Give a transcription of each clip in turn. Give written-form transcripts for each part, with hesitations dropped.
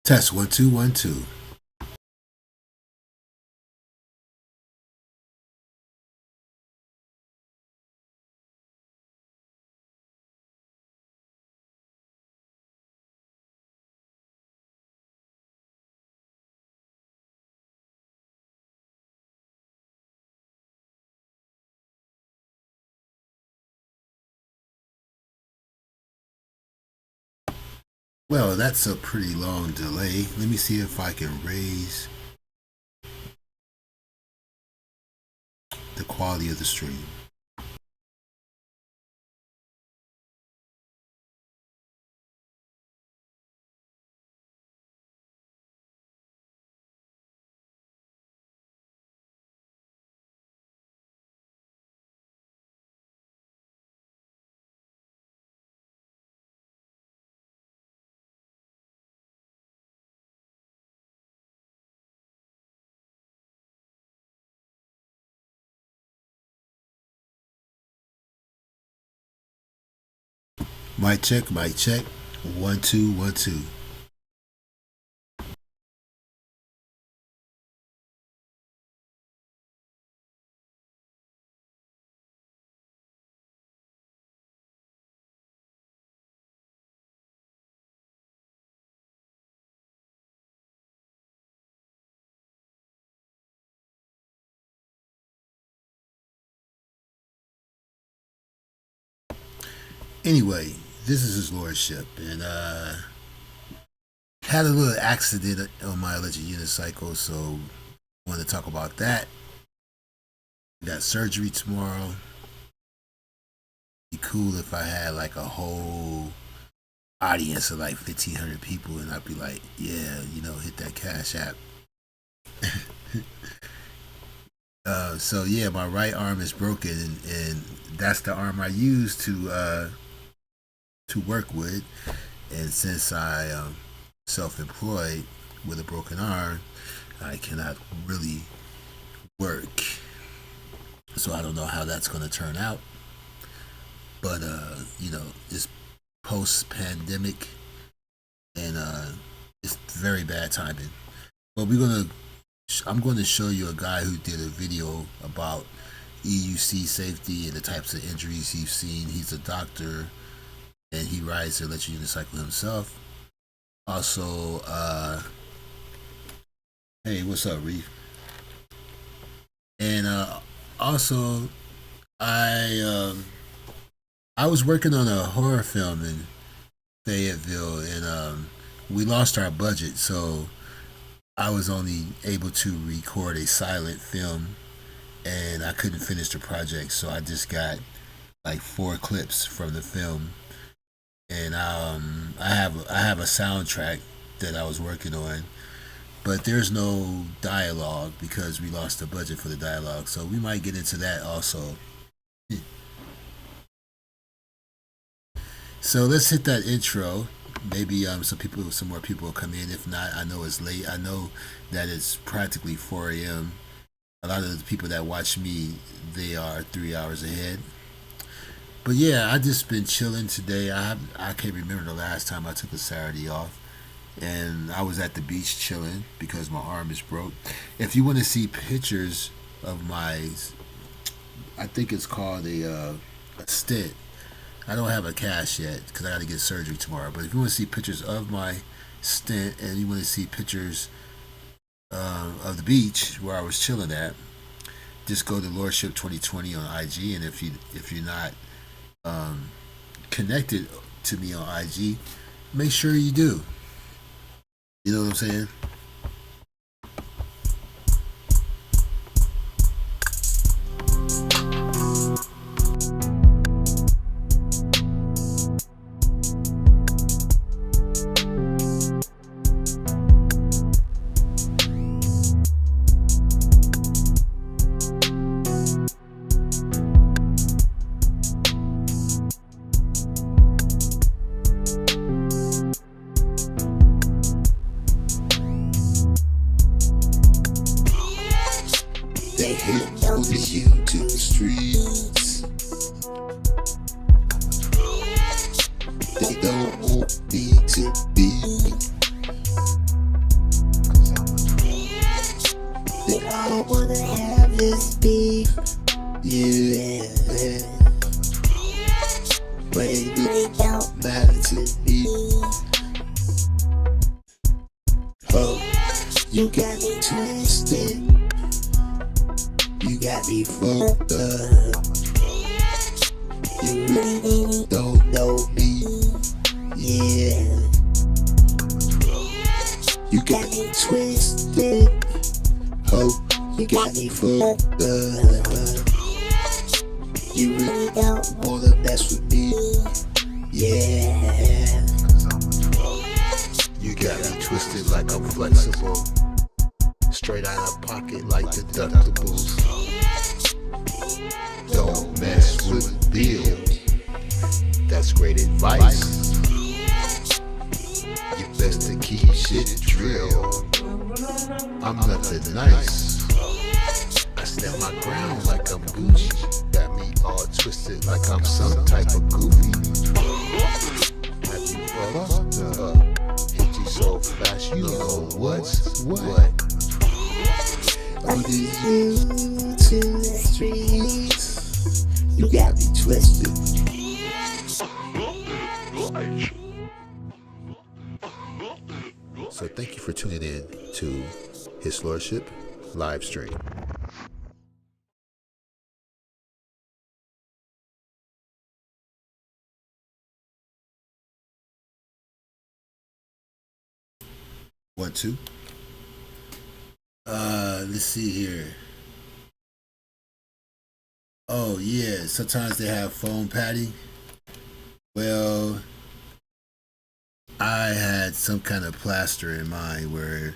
Test 1 2 1 2. Well, that's a pretty long delay. Let me see if I can raise the quality of the stream. Mic check, mic check. 1 2 1 2. Anyway, this is his lordship, and had a little accident on my electric unicycle, so want to talk about that. Got surgery tomorrow. Be cool if I had like a whole audience of like 1,500 people, and I'd be like, yeah, hit that Cash App. So yeah, my right arm is broken, and that's the arm I use to work with. And since I am self-employed with a broken arm, I cannot really work. So I don't know how that's going to turn out. But it's post-pandemic, and it's very bad timing. But I'm going to show you a guy who did a video about EUC safety and the types of injuries he's seen. He's a doctor, and he rides the electric unicycle himself. Also, hey, what's up, Reef? And also, I was working on a horror film in Fayetteville, and we lost our budget, so I was only able to record a silent film, and I couldn't finish the project, so I just got like 4 clips from the film. And I have a soundtrack that I was working on, but there's no dialogue because we lost the budget for the dialogue. So we might get into that also. So let's hit that intro. Maybe some more people will come in. If not, I know it's late. I know that it's practically 4 a.m. A lot of the people that watch me, they are 3 hours ahead. But yeah, I just been chilling today. I can't remember the last time I took a Saturday off, and I was at the beach chilling because my arm is broke. If you want to see pictures of my, I think it's called a stent. I don't have a cast yet because I got to get surgery tomorrow. But if you want to see pictures of my stent, and you want to see pictures of the beach where I was chilling at, just go to Lordship 2020 on IG. And if you're not connected to me on IG, make sure you do. You know what I'm saying? They hate those you to the streets. They don't want me to be. be. Yeah, but it really don't matter to me. Oh, you got me twisted. You got me fucked up. You really don't know me. Yeah. You got me twisted. Oh, you got me fucked up. You really don't wanna mess with me. Yeah. You got me twisted like I'm flexible. Straight out of pocket like deductibles. Don't mess with Bill. That's great advice. You best to keep shit drill. I'm nothing nice. I stand my ground like I'm Gucci. Got me all twisted like I'm some type of goofy. Have you fucked up? Hit you so fast you don't know what's what. Under you to the streets. You got me twisted. So thank you for tuning in to His Lordship live stream. One, two. Let's see here. Oh yeah, sometimes they have foam padding. Well, I had some kind of plaster in mind where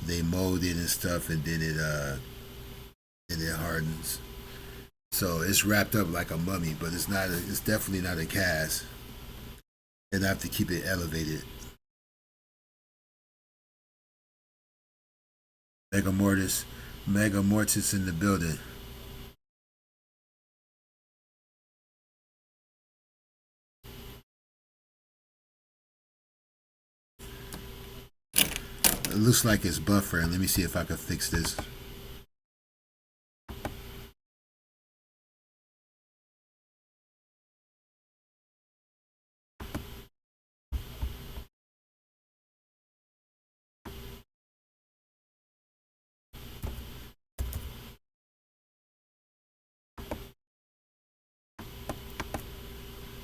they mold it and stuff, and then it hardens. So it's wrapped up like a mummy, but it's not. It's definitely not a cast, and I have to keep it elevated. Mega Mortis in the building. It looks like it's buffering. Let me see if I can fix this.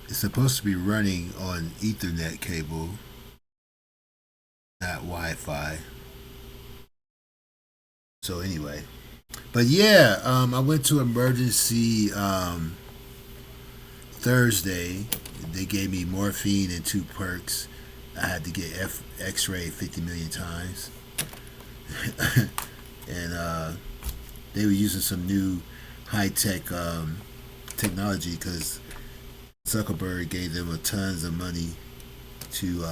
It's supposed to be running on Ethernet cable, not Wi-Fi. So anyway, but yeah, I went to emergency Thursday. They gave me morphine and 2 perks. I had to get X-ray 50 million times, and they were using some new high-tech technology because Zuckerberg gave them a tons of money to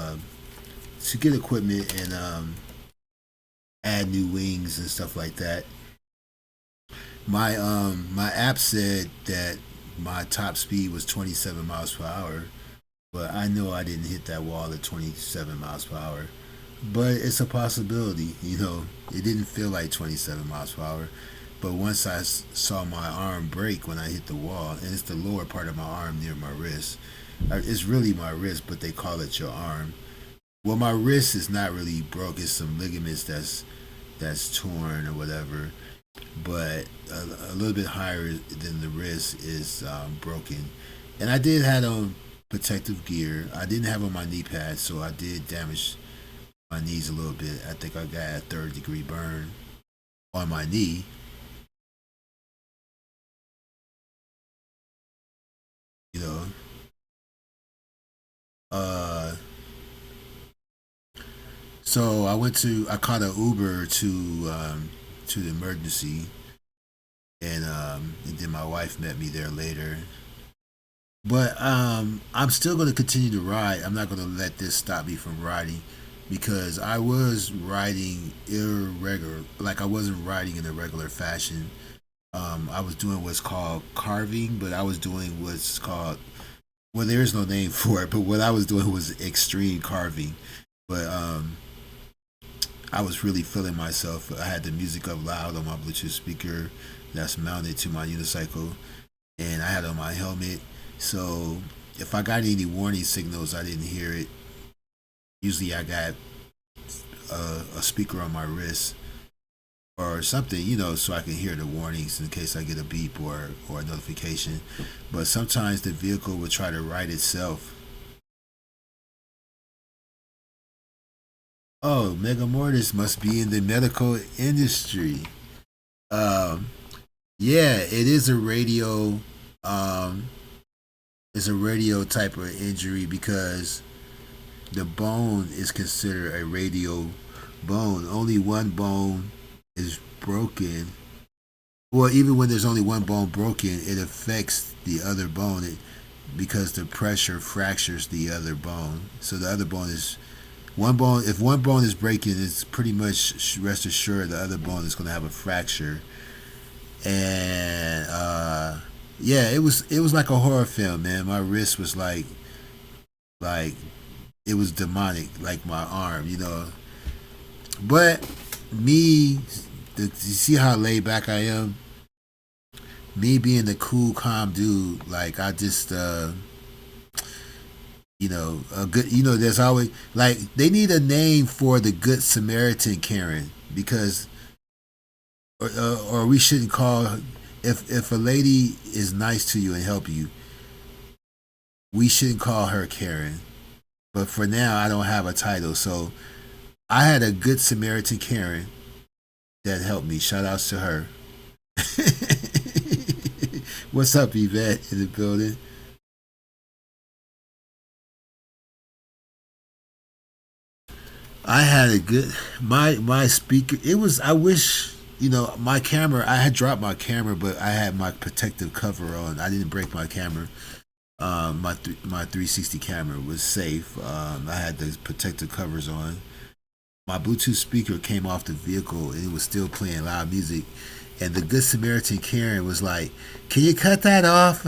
get equipment and add new wings and stuff like that. My app said that my top speed was 27 miles per hour, but I know I didn't hit that wall at 27 miles per hour. But it's a possibility, you know. It didn't feel like 27 miles per hour, but once I saw my arm break when I hit the wall, and it's the lower part of my arm near my wrist. It's really my wrist, but they call it your arm. Well, my wrist is not really broke. It's some ligaments that's torn or whatever. But a little bit higher than the wrist is broken. And I did have on protective gear. I didn't have on my knee pads, so I did damage my knees a little bit. I think I got a 3rd-degree burn on my knee. You know. So I caught an Uber to the emergency, and then my wife met me there later. But I'm still going to continue to ride. I'm not going to let this stop me from riding because I was riding irregular, like I wasn't riding in a regular fashion. I was doing what's called carving, but I was doing what's called, well, there is no name for it, but what I was doing was extreme carving. But I was really feeling myself. I had the music up loud on my Bluetooth speaker, that's mounted to my unicycle, and I had on my helmet. So if I got any warning signals, I didn't hear it. Usually, I got a speaker on my wrist or something, so I can hear the warnings in case I get a beep or a notification. But sometimes the vehicle will try to right itself. Oh, Mega Mortis must be in the medical industry. Um, yeah, it is a radio. Um, it's a radio type of injury because the bone is considered a radio bone. Only one bone is broken. Well, even when there's only one bone broken, it affects the other bone because the pressure fractures the other bone. So the other bone is one bone. If one bone is breaking, it's pretty much rest assured the other bone is going to have a fracture. And yeah, it was like a horror film, man. My wrist was like it was demonic, like my arm. But me, you see how laid back I am. Me being the cool, calm dude, like I just, a good, there's always like they need a name for the good Samaritan Karen because, or we shouldn't call if a lady is nice to you and help you, we shouldn't call her Karen. But for now, I don't have a title, so I had a good Samaritan Karen that helped me. Shout outs to her. What's up, Yvette, in the building? I had a good my speaker. It was I wish my camera. I had dropped my camera, but I had my protective cover on. I didn't break my camera. My 360 camera was safe. I had the protective covers on. My Bluetooth speaker came off the vehicle and it was still playing loud music. And the Good Samaritan Karen was like, "Can you cut that off?"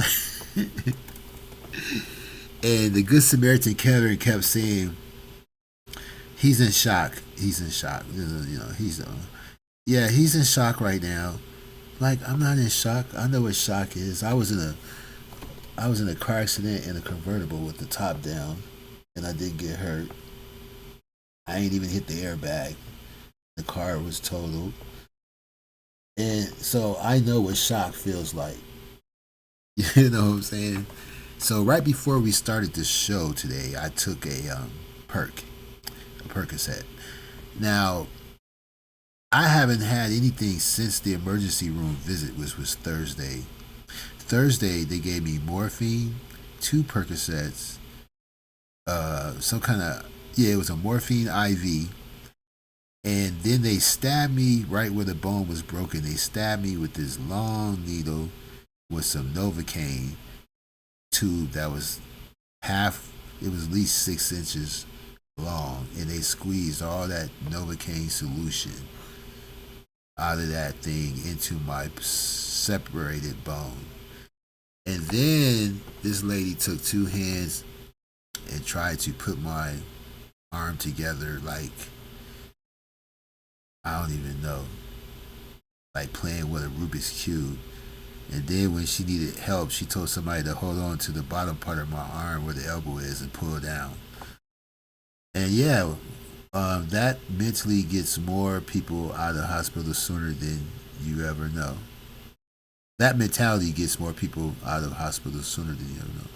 And the Good Samaritan Karen kept saying, "He's in shock. He's in shock. Yeah, he's in shock right now." Like I'm not in shock. I know what shock is. I was in a car accident in a convertible with the top down, and I didn't get hurt. I ain't even hit the airbag. The car was totaled, and so I know what shock feels like. You know what I'm saying? So right before we started the show today, I took perk, a Percocet. Now I haven't had anything since the emergency room visit, which was Thursday. Thursday they gave me morphine, two Percocets, some kind of yeah, it was a morphine IV, and then they stabbed me right where the bone was broken. They stabbed me with this long needle with some Novocaine tube that was half. It was at least 6 inches long, and they squeezed all that Novocaine solution out of that thing into my separated bone. And then this lady took two hands and tried to put my arm together like I don't even know, like playing with a Rubik's cube. And then when she needed help, she told somebody to hold on to the bottom part of my arm where the elbow is and pull down. And yeah, that mentally gets more people out of the hospital sooner than you ever know. That mentality gets more people out of the hospital sooner than you ever know.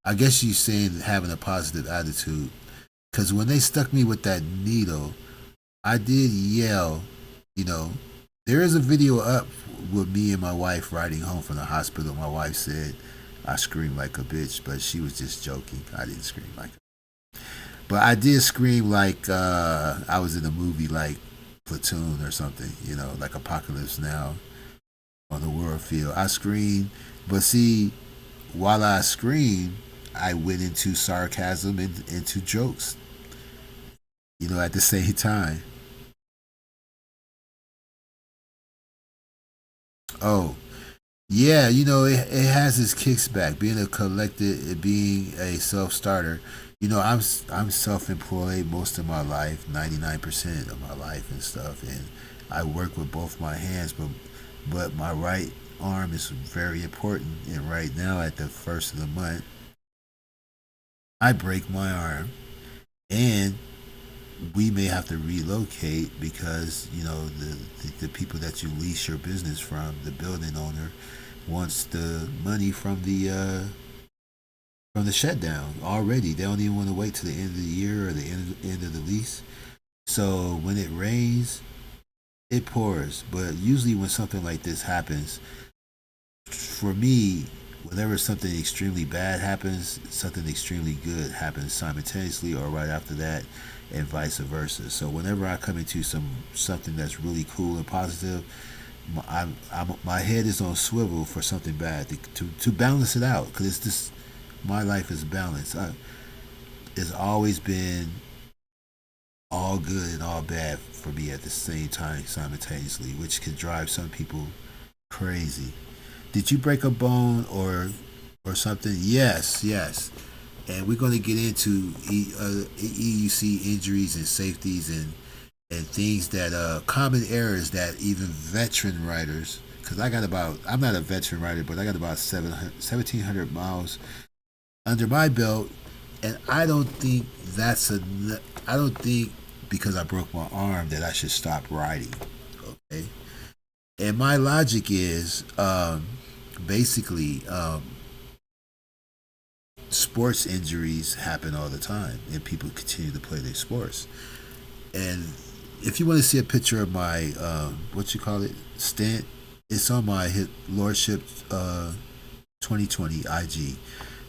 I guess you're saying having a positive attitude. Because when they stuck me with that needle, I did yell. You know, there is a video up with me and my wife riding home from the hospital. My wife said I screamed like a bitch, but she was just joking. I didn't scream like but I did scream like I was in a movie like Platoon or something, like Apocalypse Now on the World Field. I screamed, but see, while I screamed, I went into sarcasm and into jokes, at the same time. Oh, yeah, it has its kicks back. Being a collected, being a self starter, I'm self-employed most of my life, 99% of my life and stuff, and I work with both my hands, but my right arm is very important. And right now, at the first of the month, I break my arm, and we may have to relocate because the people that you lease your business from, the building owner, wants the money from the shutdown already. They don't even want to wait to the end of the year or the end of the lease. So when it rains, it pours. But usually when something like this happens, for me, whenever something extremely bad happens, something extremely good happens simultaneously or right after that, and vice versa. So whenever I come into something that's really cool and positive, my head is on swivel for something bad to balance it out, because it's just my life is balanced. It's always been all good and all bad for me at the same time simultaneously, which can drive some people crazy. Did you break a bone or something? Yes, yes. And we're going to get into EUC injuries and safeties and things that common errors that even veteran riders, because I'm not a veteran rider, but I got about 1,700 miles under my belt, and I don't think because I broke my arm that I should stop riding. Okay, and my logic is basically sports injuries happen all the time, and people continue to play their sports. And if you want to see a picture of my what you call it stent, it's on my Lordship 2020 IG.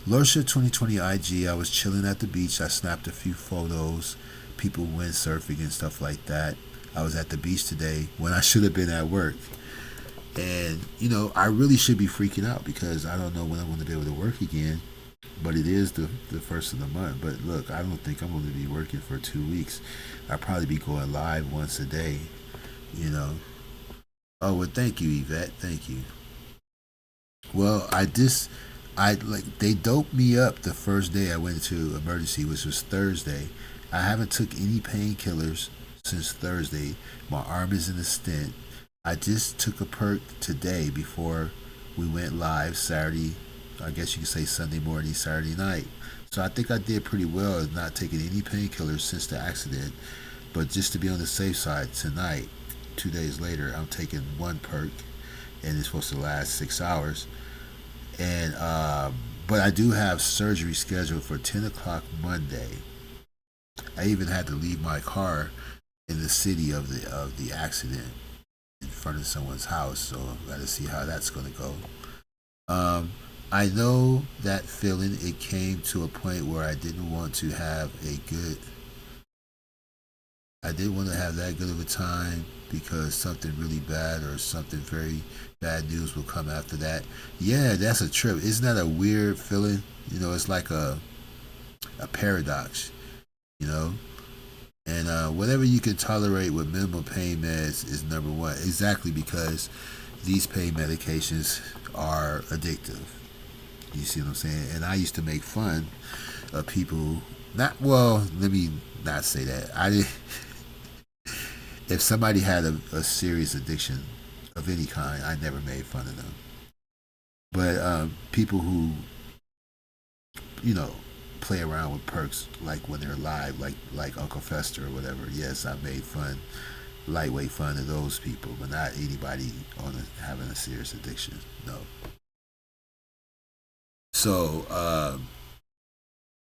Lordship 2020 IG. I was chilling at the beach. I snapped a few photos. People windsurfing and stuff like that. I was at the beach today when I should have been at work. And I really should be freaking out because I don't know when I'm going to be able to work again. But it is the first of the month. But look, I don't think I'm going to be working for 2 weeks. I'll probably be going live once a day. You know. Oh well, thank you, Yvette. Thank you. Well, I like they doped me up the first day I went to emergency, which was Thursday. I haven't took any painkillers since Thursday. My arm is in a stent. I just took a perk today before we went live Saturday. I guess you could say Sunday morning, Saturday night. So I think I did pretty well not taking any painkillers since the accident. But just to be on the safe side, tonight, 2 days later, I'm taking one perk, and it's supposed to last 6 hours. And but I do have surgery scheduled for 10 o'clock Monday. I even had to leave my car in the city of the accident in front of someone's house. So I've got to see how that's going to go. Um, I know that feeling. It came to a point where I didn't want to have that good of a time because something really bad or something very bad news will come after that. Yeah, that's a trip. Isn't that a weird feeling? It's like a paradox, you know? And whatever you can tolerate with minimal pain meds is number one. Exactly, because these pain medications are addictive. You see what I'm saying? And I used to make fun of people. Not well. Let me not say that. I did. If somebody had a serious addiction of any kind, I never made fun of them. But people who you know play around with perks like when they're live, like Uncle Fester or whatever. Yes, I made lightweight fun of those people, but not anybody having a serious addiction. No. So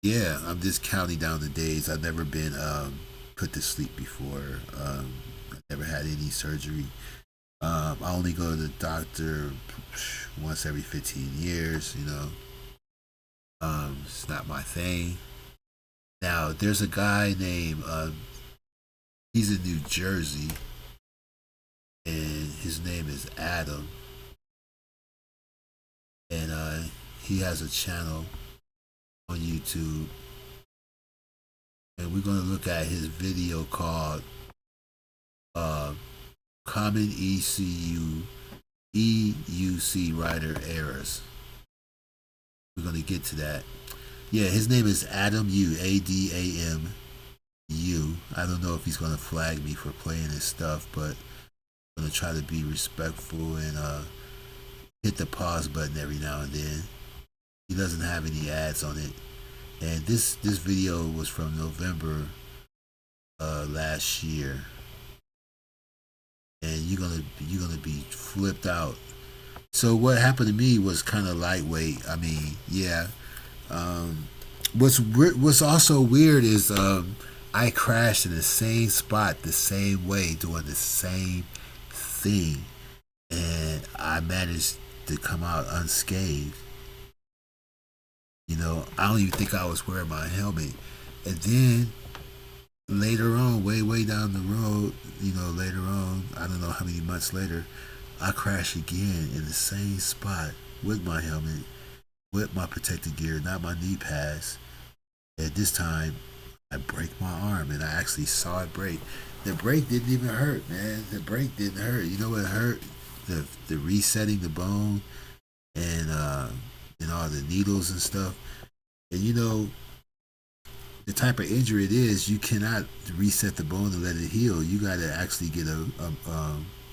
yeah, I'm just counting down the days. I've never been put to sleep before. I never had any surgery. I only go to the doctor once every 15 years. It's not my thing. Now, there's a guy named he's in New Jersey, and his name is Adam, and he has a channel on YouTube, and we're gonna look at his video called uh, "Common EUC Rider Errors." We're gonna get to that. Yeah, his name is Adam U. Adam U. I don't know if he's gonna flag me for playing his stuff, but I'm gonna try to be respectful and hit the pause button every now and then. He doesn't have any ads on it, and this video was from November last year, and you're gonna be flipped out. So what happened to me was kind of lightweight. I mean, yeah. Um, what's also weird is I crashed in the same spot the same way doing the same thing, and I managed to come out unscathed. You know, I don't even think I was wearing my helmet. And then later on, way down the road, later on, I don't know how many months later, I crashed again in the same spot with my helmet, with my protective gear, not my knee pads. And this time, I break my arm, and I actually saw it break. The break didn't even hurt, man. The break didn't hurt. You know what hurt? The resetting the bone and all the needles and stuff. And the type of injury it is, you cannot reset the bone and let it heal. You got to actually get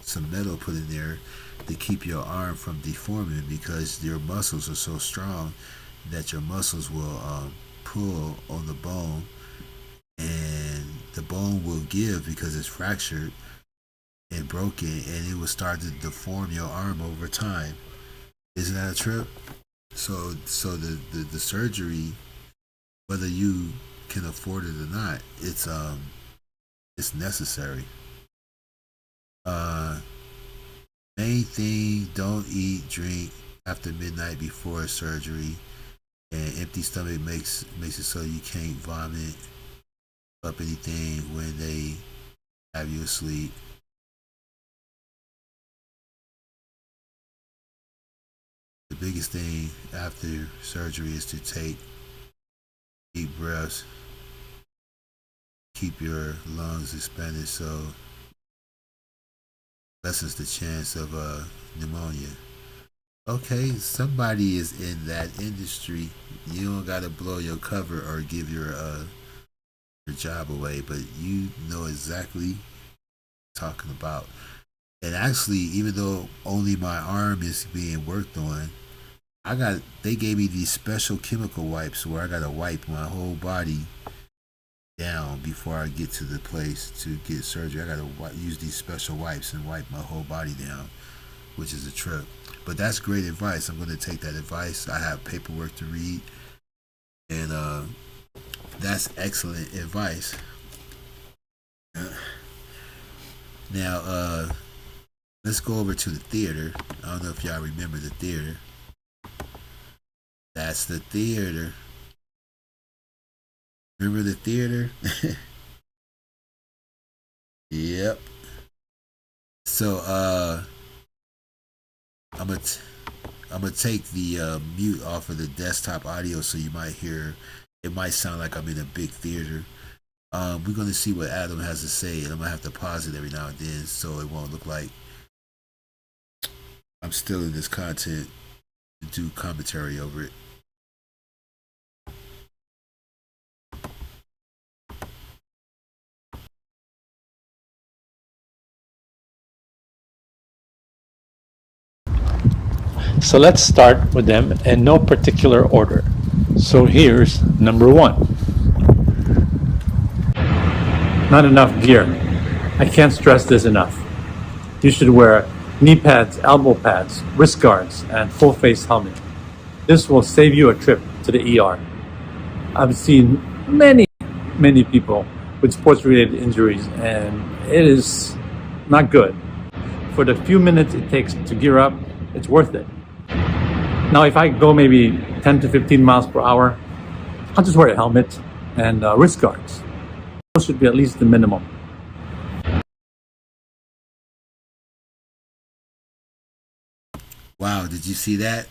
some metal put in there to keep your arm from deforming, because your muscles are so strong that your muscles will pull on the bone, and the bone will give because it's fractured and broken, and it will start to deform your arm over time. Isn't that a trip? So the surgery, whether you can afford it or not, it's necessary. Uh, Main thing: don't eat, drink after midnight before surgery, and empty stomach makes it so you can't vomit up anything when they have you asleep. The biggest thing after surgery is to take deep breaths, keep your lungs expanded, so lessens the chance of pneumonia. Okay, somebody is in that industry. You don't gotta blow your cover or give your job away, but you know exactly what I'm talking about. And actually, even though only my arm is being worked on, they gave me these special chemical wipes where I gotta wipe my whole body down before I get to the place to get surgery. I gotta use these special wipes and wipe my whole body down, which is a trip. But that's great advice. I'm gonna take that advice. I have paperwork to read, and that's excellent advice. Now, let's go over to the theater. I don't know if y'all remember the theater. That's the theater. Remember the theater? Yep. So I'm gonna I'm gonna take the mute off of the desktop audio, so you might hear it might sound like I'm in a big theater. We're gonna see what Adam has to say, and I'm gonna have to pause it every now and then so it won't look like I'm still in this content to do commentary over it. So let's start with them in no particular order. So here's number one. Not enough gear. I can't stress this enough. You should wear knee pads, elbow pads, wrist guards, and full face helmet. This will save you a trip to the ER. I've seen many people with sports related injuries, and it is not good. For the few minutes it takes to gear up, it's worth it. Now, if I go maybe 10 to 15 miles per hour, I'll just wear a helmet and wrist guards. Those should be at least the minimum. Wow, did you see that?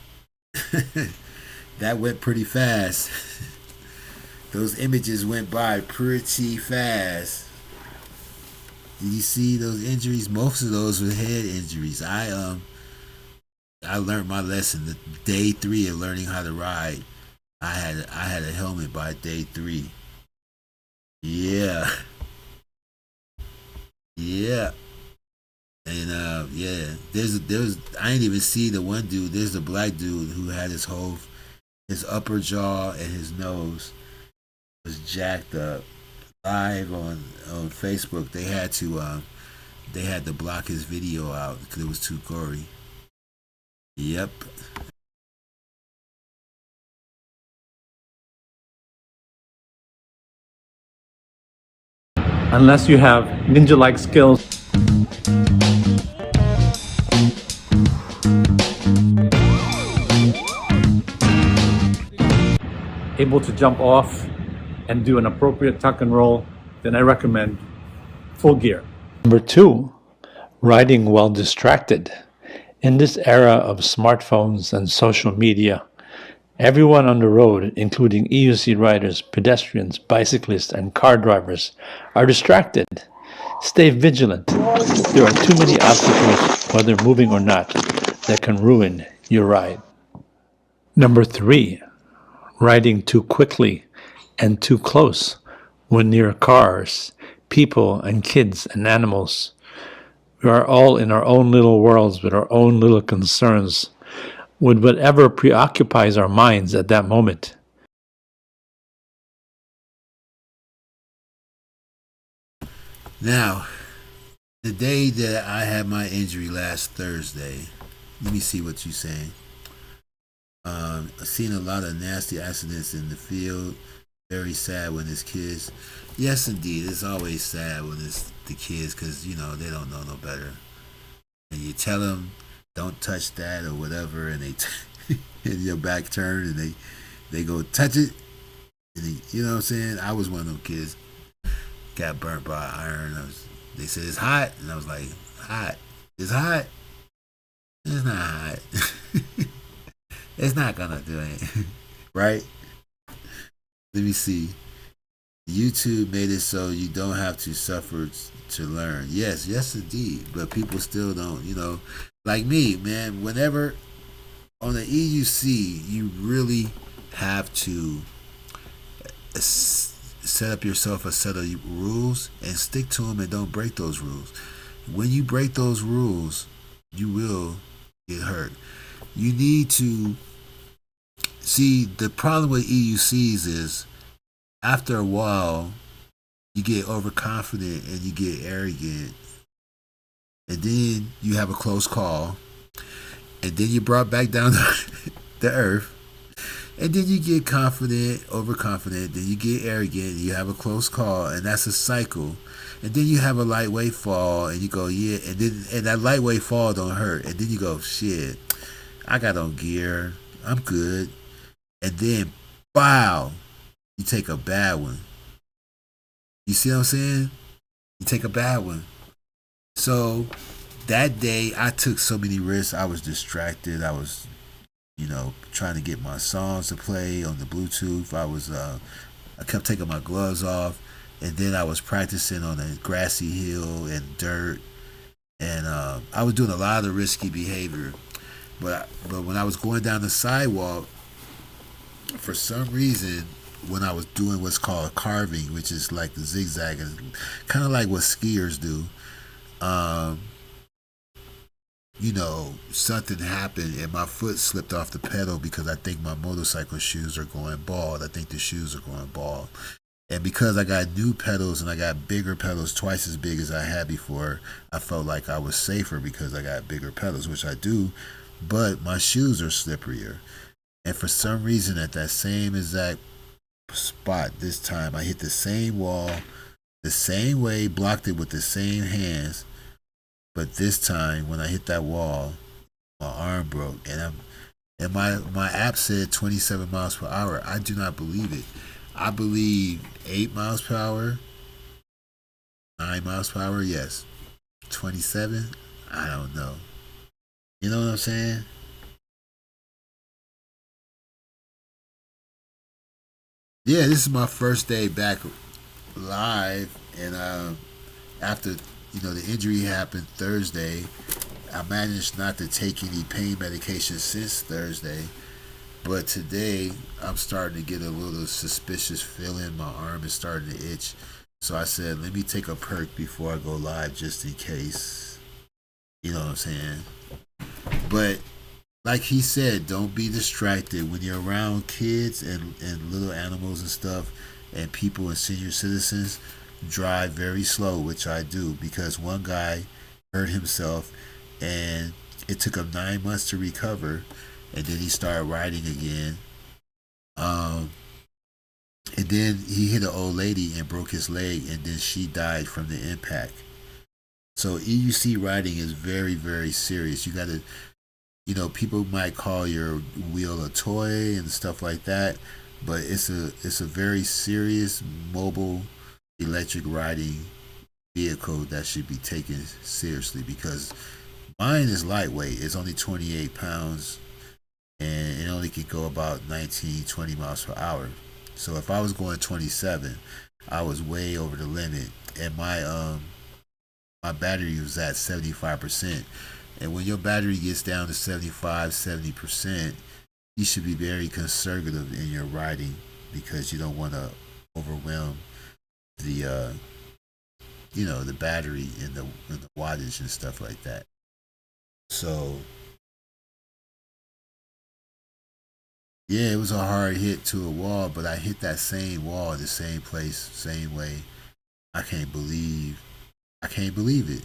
That went pretty fast. Those images went by pretty fast. Did you see those injuries? Most of those were head injuries. I learned my lesson. The day 3 of learning how to ride. I had a helmet by day 3. Yeah, yeah. And yeah, there's I ain't even see the one dude. There's a black dude who had his upper jaw and his nose was jacked up. Live on Facebook, they had to block his video out because it was too gory. Yep. Unless you have ninja-like skills, able to jump off and do an appropriate tuck and roll, then I recommend full gear. Number 2, riding while distracted. In this era of smartphones and social media, everyone on the road, including EUC riders, pedestrians, bicyclists, and car drivers, are distracted. Stay vigilant. There are too many obstacles, whether moving or not, that can ruin your ride. Number 3, riding too quickly and too close when near cars, people, and kids and animals. We are all in our own little worlds with our own little concerns, with whatever preoccupies our minds at that moment. Now, the day that I had my injury last Thursday, let me see what you're saying. I've seen a lot of nasty accidents in the field. Very sad when it's kids. Yes, indeed, it's always sad when it's the kids because they don't know no better. And you tell them don't touch that or whatever, and and your back turned and they go touch it. And you know what I'm saying? I was one of them kids. Got burnt by iron. They said it's hot, and I was like, hot. It's hot. It's not hot. It's not gonna do it, right? Let me see. YouTube made it so you don't have to suffer to learn. Yes, yes, indeed. But people still don't. Like me, man. Whenever on the EUC, you really have to set up yourself a set of rules and stick to them and don't break those rules. When you break those rules, you will get hurt. You need to see the problem with EUCs is after a while you get overconfident and you get arrogant, and then you have a close call, and then you're brought back down to earth, and then you get confident, overconfident, then you get arrogant, you have a close call, and that's a cycle. And then you have a lightweight fall, and you go, yeah, and that lightweight fall don't hurt, and then you go, shit, I got on gear, I'm good, and then, wow, you take a bad one. You see what I'm saying? You take a bad one. So that day, I took so many risks. I was distracted. I was trying to get my songs to play on the Bluetooth. I kept taking my gloves off, and then I was practicing on a grassy hill and dirt, and I was doing a lot of risky behavior. But when I was going down the sidewalk, for some reason, when I was doing what's called carving, which is like the zigzag, kind of like what skiers do, something happened and my foot slipped off the pedal because I think my motorcycle shoes are going bald. I think the shoes are going bald. And because I got new pedals and I got bigger pedals, twice as big as I had before, I felt like I was safer because I got bigger pedals, which I do, but my shoes are slipperier. And for some reason, at that same exact spot this time, I hit the same wall, the same way, blocked it with the same hands. But this time, when I hit that wall, my arm broke, and my app said 27 miles per hour. I do not believe it. I believe 8 miles per hour, 9 miles per hour. Yes, 27. I don't know. You know what I'm saying? Yeah, this is my first day back live, and after the injury happened Thursday, I managed not to take any pain medication since Thursday. But today, I'm starting to get a little suspicious feeling. My arm is starting to itch. So I said, let me take a perk before I go live just in case. You know what I'm saying? But like he said, don't be distracted when you're around kids and little animals and stuff and people and senior citizens. Drive very slow, which I do because one guy hurt himself and it took him 9 months to recover, and then he started riding again. Um, and then he hit an old lady and broke his leg, and then she died from the impact. So EUC riding is very, very serious. You got to, people might call your wheel a toy and stuff like that, but it's a very serious mobile electric riding vehicle that should be taken seriously because mine is lightweight. It's only 28 pounds and it only can go about 19, 20 miles per hour. So if I was going 27, I was way over the limit, and my battery was at 75%. And when your battery gets down to 75, 70%, you should be very conservative in your riding because you don't want to overwhelm the the battery and the wattage and stuff like that. So yeah, it was a hard hit to a wall, but I hit that same wall in the same place, same way. I can't believe I can't believe it.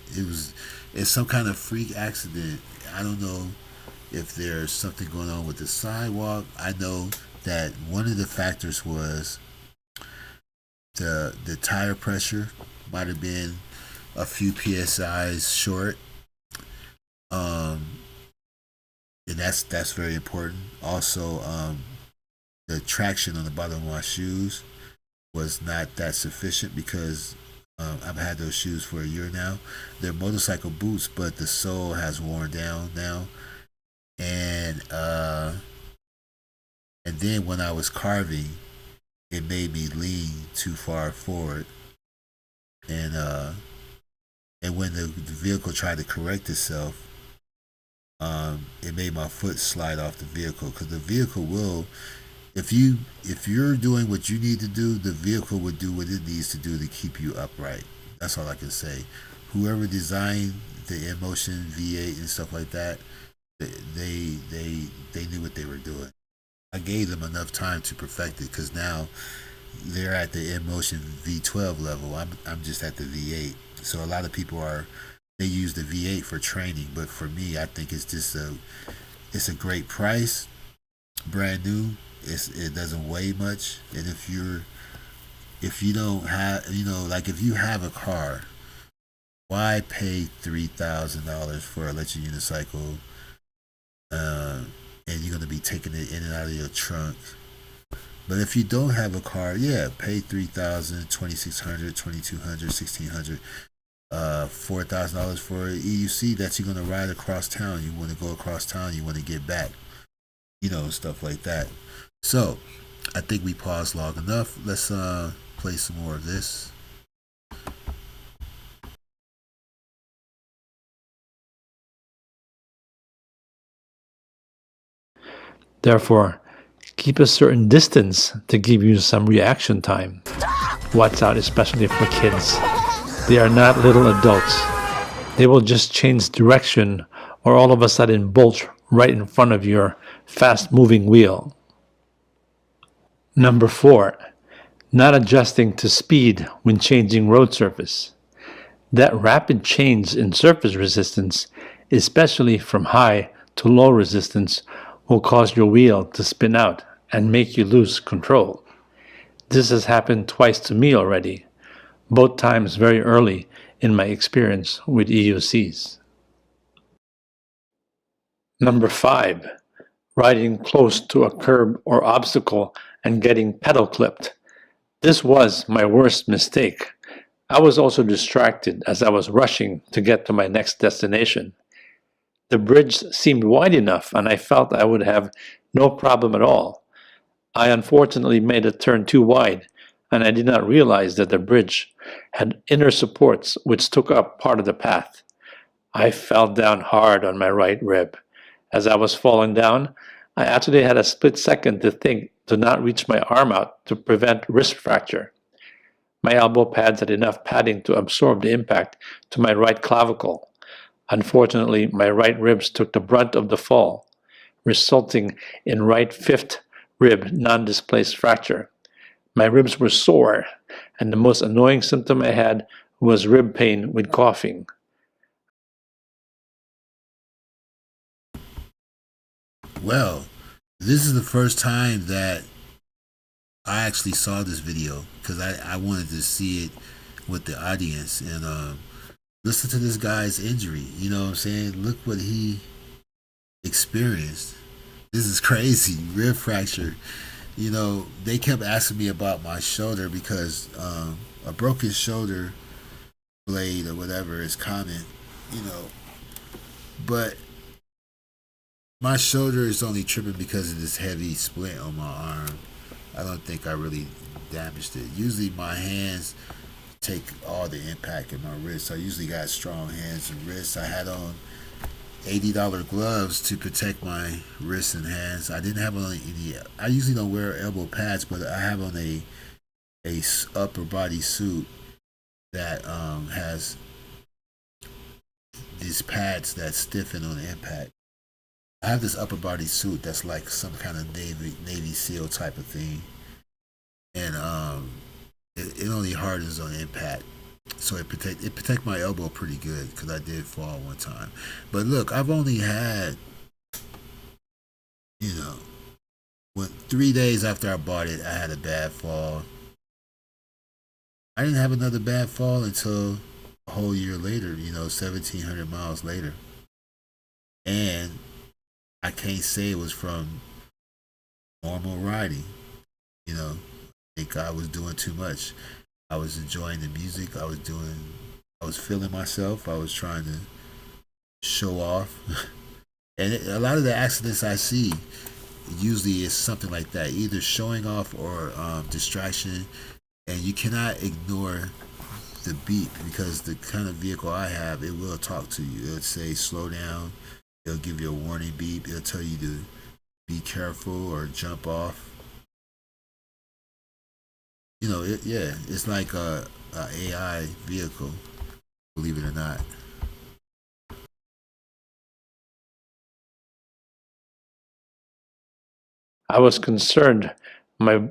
It's some kind of freak accident. I don't know if there's something going on with the sidewalk. I know that one of the factors was the tire pressure might have been a few psi's short. Um, and that's very important. Also, the traction on the bottom of my shoes was not that sufficient because I've had those shoes for a year now. They're motorcycle boots, but the sole has worn down now, and and then when I was carving, it made me lean too far forward, and when the vehicle tried to correct itself, it made my foot slide off the vehicle because the vehicle will, if you're doing what you need to do, the vehicle would do what it needs to do to keep you upright. That's all I can say. Whoever designed the InMotion V8 and stuff like that, they knew what they were doing. I gave them enough time to perfect it because now they're at the InMotion V12 level. I'm just at the V8. So a lot of people they use the V8 for training, but for me, I think it's a great price, brand new. It doesn't weigh much, and if you don't have, like if you have a car, why pay $3,000 for an electric unicycle, and you're gonna be taking it in and out of your trunk? But if you don't have a car, yeah, pay 3,000, 2,600, 2,200, 1,600, $4,000 for an EUC that you're gonna ride across town. You want to go across town. You want to get back. Stuff like that. So, I think we paused long enough. Let's play some more of this. Therefore, keep a certain distance to give you some reaction time. Watch out, especially for kids. They are not little adults. They will just change direction or all of a sudden bolt right in front of your fast-moving wheel. Number 4, not adjusting to speed when changing road surface. That rapid change in surface resistance, especially from high to low resistance, will cause your wheel to spin out and make you lose control. This has happened twice to me already, both times very early in my experience with EUCs. Number 5, riding close to a curb or obstacle and getting pedal clipped. This was my worst mistake. I was also distracted as I was rushing to get to my next destination. The bridge seemed wide enough and I felt I would have no problem at all. I unfortunately made a turn too wide and I did not realize that the bridge had inner supports which took up part of the path. I fell down hard on my right rib. As I was falling down, I actually had a split second to think to not reach my arm out to prevent wrist fracture. My elbow pads had enough padding to absorb the impact to my right clavicle. Unfortunately, my right ribs took the brunt of the fall, resulting in right fifth rib non-displaced fracture. My ribs were sore, and the most annoying symptom I had was rib pain with coughing. Well, this is the first time that I actually saw this video because I wanted to see it with the audience and listen to this guy's injury. You know what I'm saying? Look what he experienced. This is crazy. Rib fracture. You know, they kept asking me about my shoulder because a broken shoulder blade or whatever is common, you know. But my shoulder is only tripping because of this heavy splint on my arm. I don't think I really damaged it. Usually my hands take all the impact in my wrists. I usually got strong hands and wrists. I had on $80 gloves to protect my wrists and hands. I didn't have on any. I usually don't wear elbow pads, but I have on a upper body suit that has these pads that stiffen on impact. I have this upper body suit that's like some kind of Navy SEAL type of thing, and it only hardens on impact, so it protect my elbow pretty good because I did fall one time. But look, I've only had, you know, 3 days after I bought it, I had a bad fall. I didn't have another bad fall until a whole year later. 1,700 miles later, and I can't say it was from normal riding. I think I was doing too much. I was enjoying the music. I was feeling myself. I was trying to show off. And a lot of the accidents I see usually is something like that, either showing off or distraction. And you cannot ignore the beep because the kind of vehicle I have, it will talk to you. It'll say slow down. It'll give you a warning beep. It'll tell you to be careful or jump off. Yeah, it's like a AI vehicle, believe it or not. I was concerned my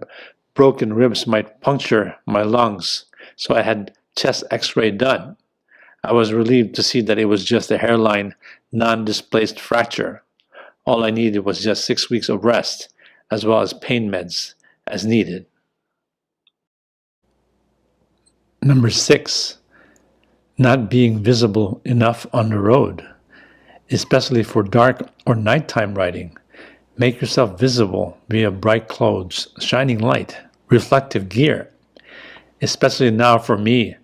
broken ribs might puncture my lungs, so I had chest x-ray done. I was relieved to see that it was just a hairline, non-displaced fracture. All I needed was just 6 weeks of rest, as well as pain meds, as needed. Number 6, not being visible enough on the road, especially for dark or nighttime riding. Make yourself visible via bright clothes, shining light, reflective gear. Especially now for me,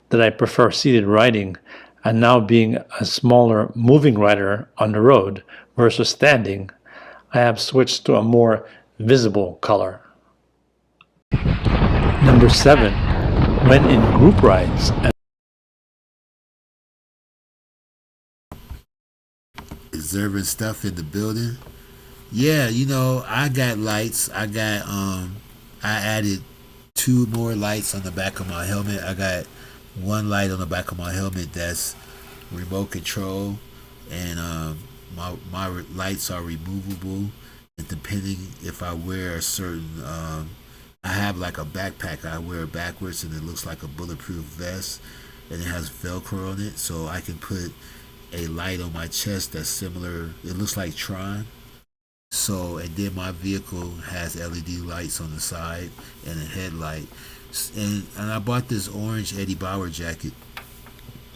that I prefer seated riding, and now being a smaller moving rider on the road versus standing, I have switched to a more visible color. Number 7, when in group rides. Observing stuff in the building. Yeah, I got lights. I added 2 more lights on the back of my helmet. I got one light on the back of my helmet that's remote control, and my lights are removable. And depending if I wear a certain, I have like a backpack I wear backwards, and it looks like a bulletproof vest, and it has Velcro on it, so I can put a light on my chest that's similar. It looks like Tron. So, and then my vehicle has LED lights on the side and a headlight. And I bought this orange Eddie Bauer jacket.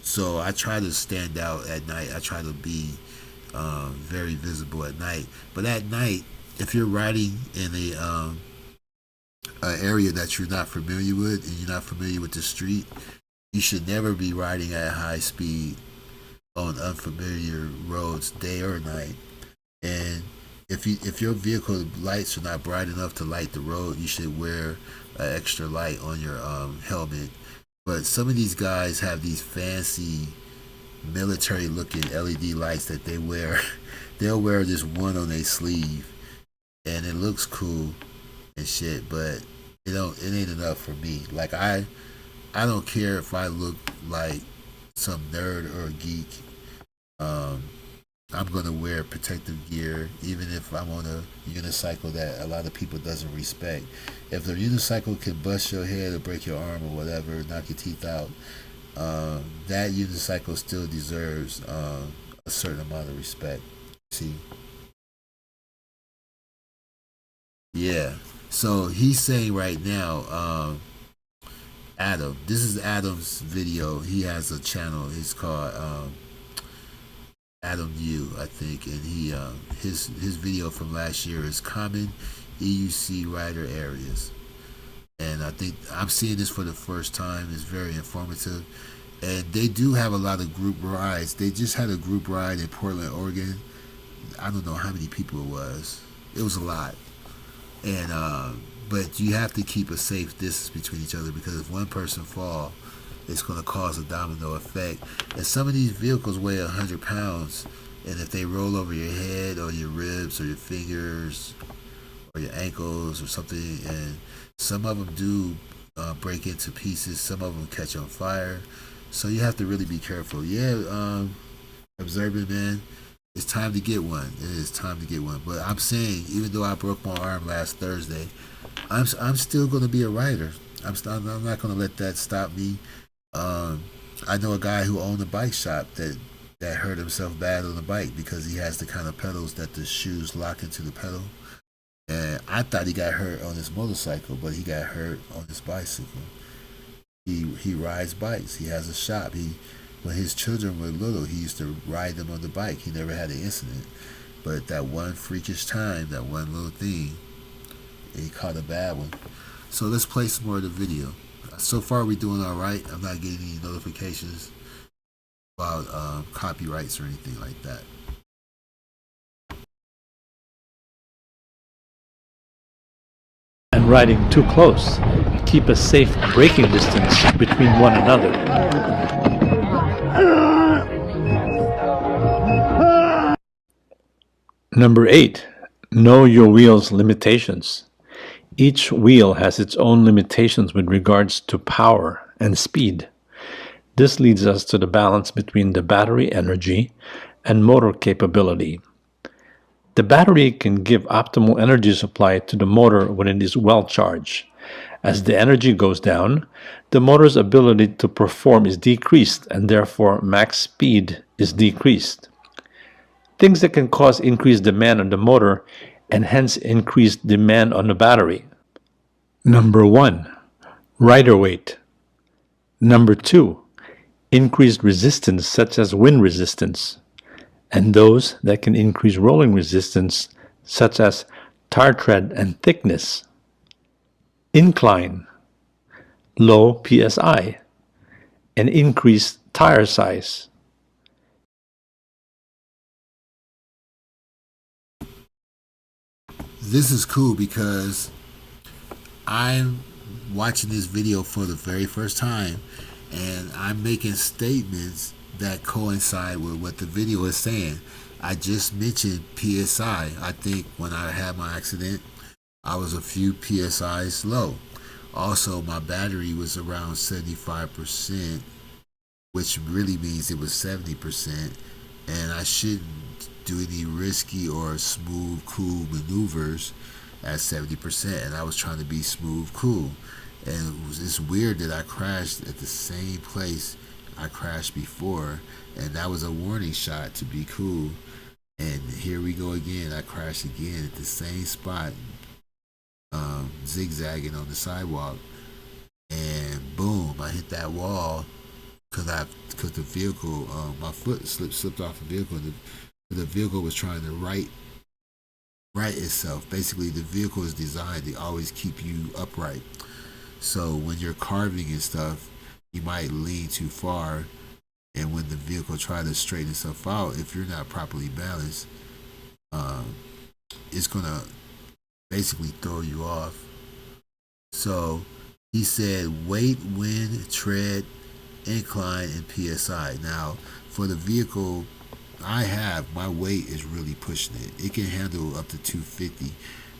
So I try to stand out at night. I try to be very visible at night. But at night, if you're riding in a area that you're not familiar with and you're not familiar with the street, you should never be riding at high speed on unfamiliar roads, day or night. And if your vehicle lights are not bright enough to light the road, you should wear an extra light on your helmet. But some of these guys have these fancy military looking LED lights that they wear. They'll wear this one on their sleeve, and it looks cool and shit, but it ain't enough for me. Like I don't care if I look like some nerd or a geek. Um, I'm gonna wear protective gear, even if I'm on a unicycle that a lot of people doesn't respect. If the unicycle can bust your head or break your arm or whatever, knock your teeth out, that unicycle still deserves a certain amount of respect. See, yeah. So he's saying right now, Adam. This is Adam's video. He has a channel. It's called Adam U, I think, and his video from last year is common EUC rider areas, and I think I'm seeing this for the first time. It's very informative, and they do have a lot of group rides. They just had a group ride in Portland, Oregon. I don't know how many people it was. It was a lot, and but you have to keep a safe distance between each other because if one person fall, it's going to cause a domino effect. And some of these vehicles weigh 100 pounds, and if they roll over your head or your ribs or your fingers or your ankles or something, and some of them do break into pieces, some of them catch on fire. So you have to really be careful. Yeah, observing man, it's time to get one. It is time to get one. But I'm saying, even though I broke my arm last Thursday, I'm still going to be a rider. I'm not going to let that stop me. I know a guy who owned a bike shop that hurt himself bad on the bike because he has the kind of pedals that the shoes lock into the pedal. And I thought he got hurt on his motorcycle, but he got hurt on his bicycle. He rides bikes. He has a shop. When his children were little, he used to ride them on the bike. He never had an incident, but that one freakish time, that one little thing, he caught a bad one. So let's play some more of the video. So far, we're doing all right. I'm not getting any notifications about copyrights or anything like that. And riding too close. Keep a safe braking distance between one another. Number 8. Know your wheel's limitations. Each wheel has its own limitations with regards to power and speed. This leads us to the balance between the battery energy and motor capability. The battery can give optimal energy supply to the motor when it is well charged. As the energy goes down, the motor's ability to perform is decreased and therefore max speed is decreased. Things that can cause increased demand on the motor and hence increased demand on the battery. Number 1. Rider weight. Number 2. Increased resistance such as wind resistance, and those that can increase rolling resistance such as tire tread and thickness. Incline, low PSI, and increased tire size. This is cool because I'm watching this video for the very first time and I'm making statements that coincide with what the video is saying. I just mentioned PSI. I think when I had my accident, I was a few PSIs low. Also, my battery was around 75%, which really means it was 70%, and I shouldn't do any risky or smooth, cool maneuvers at 70%, and I was trying to be smooth, cool. And it's weird that I crashed at the same place I crashed before, and that was a warning shot to be cool. And here we go again. I crashed again at the same spot, zigzagging on the sidewalk, and boom, I hit that wall because the vehicle, my foot slipped off the vehicle, and the vehicle was trying to right itself. Basically, the vehicle is designed to always keep you upright. So when you're carving and stuff, you might lean too far, and when the vehicle tries to straighten itself out, if you're not properly balanced, it's gonna basically throw you off. So he said weight, wind, tread, incline, and PSI. Now for the vehicle I have, my weight is really pushing it. It can handle up to 250,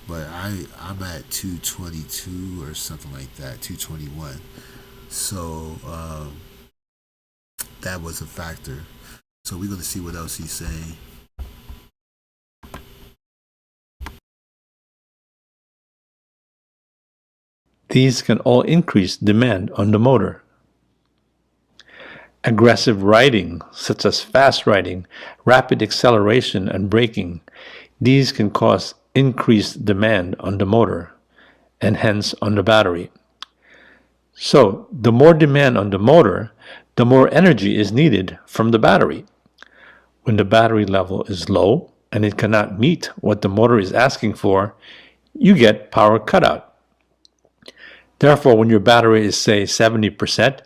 but I'm at 222 or something like that, 221. So that was a factor. So we're gonna see what else he's saying. These can all increase demand on the motor. Aggressive riding, such as fast riding, rapid acceleration, and braking, these can cause increased demand on the motor and hence on the battery. So, the more demand on the motor, the more energy is needed from the battery. When the battery level is low and it cannot meet what the motor is asking for, you get power cutout. Therefore, when your battery is, say, 70%,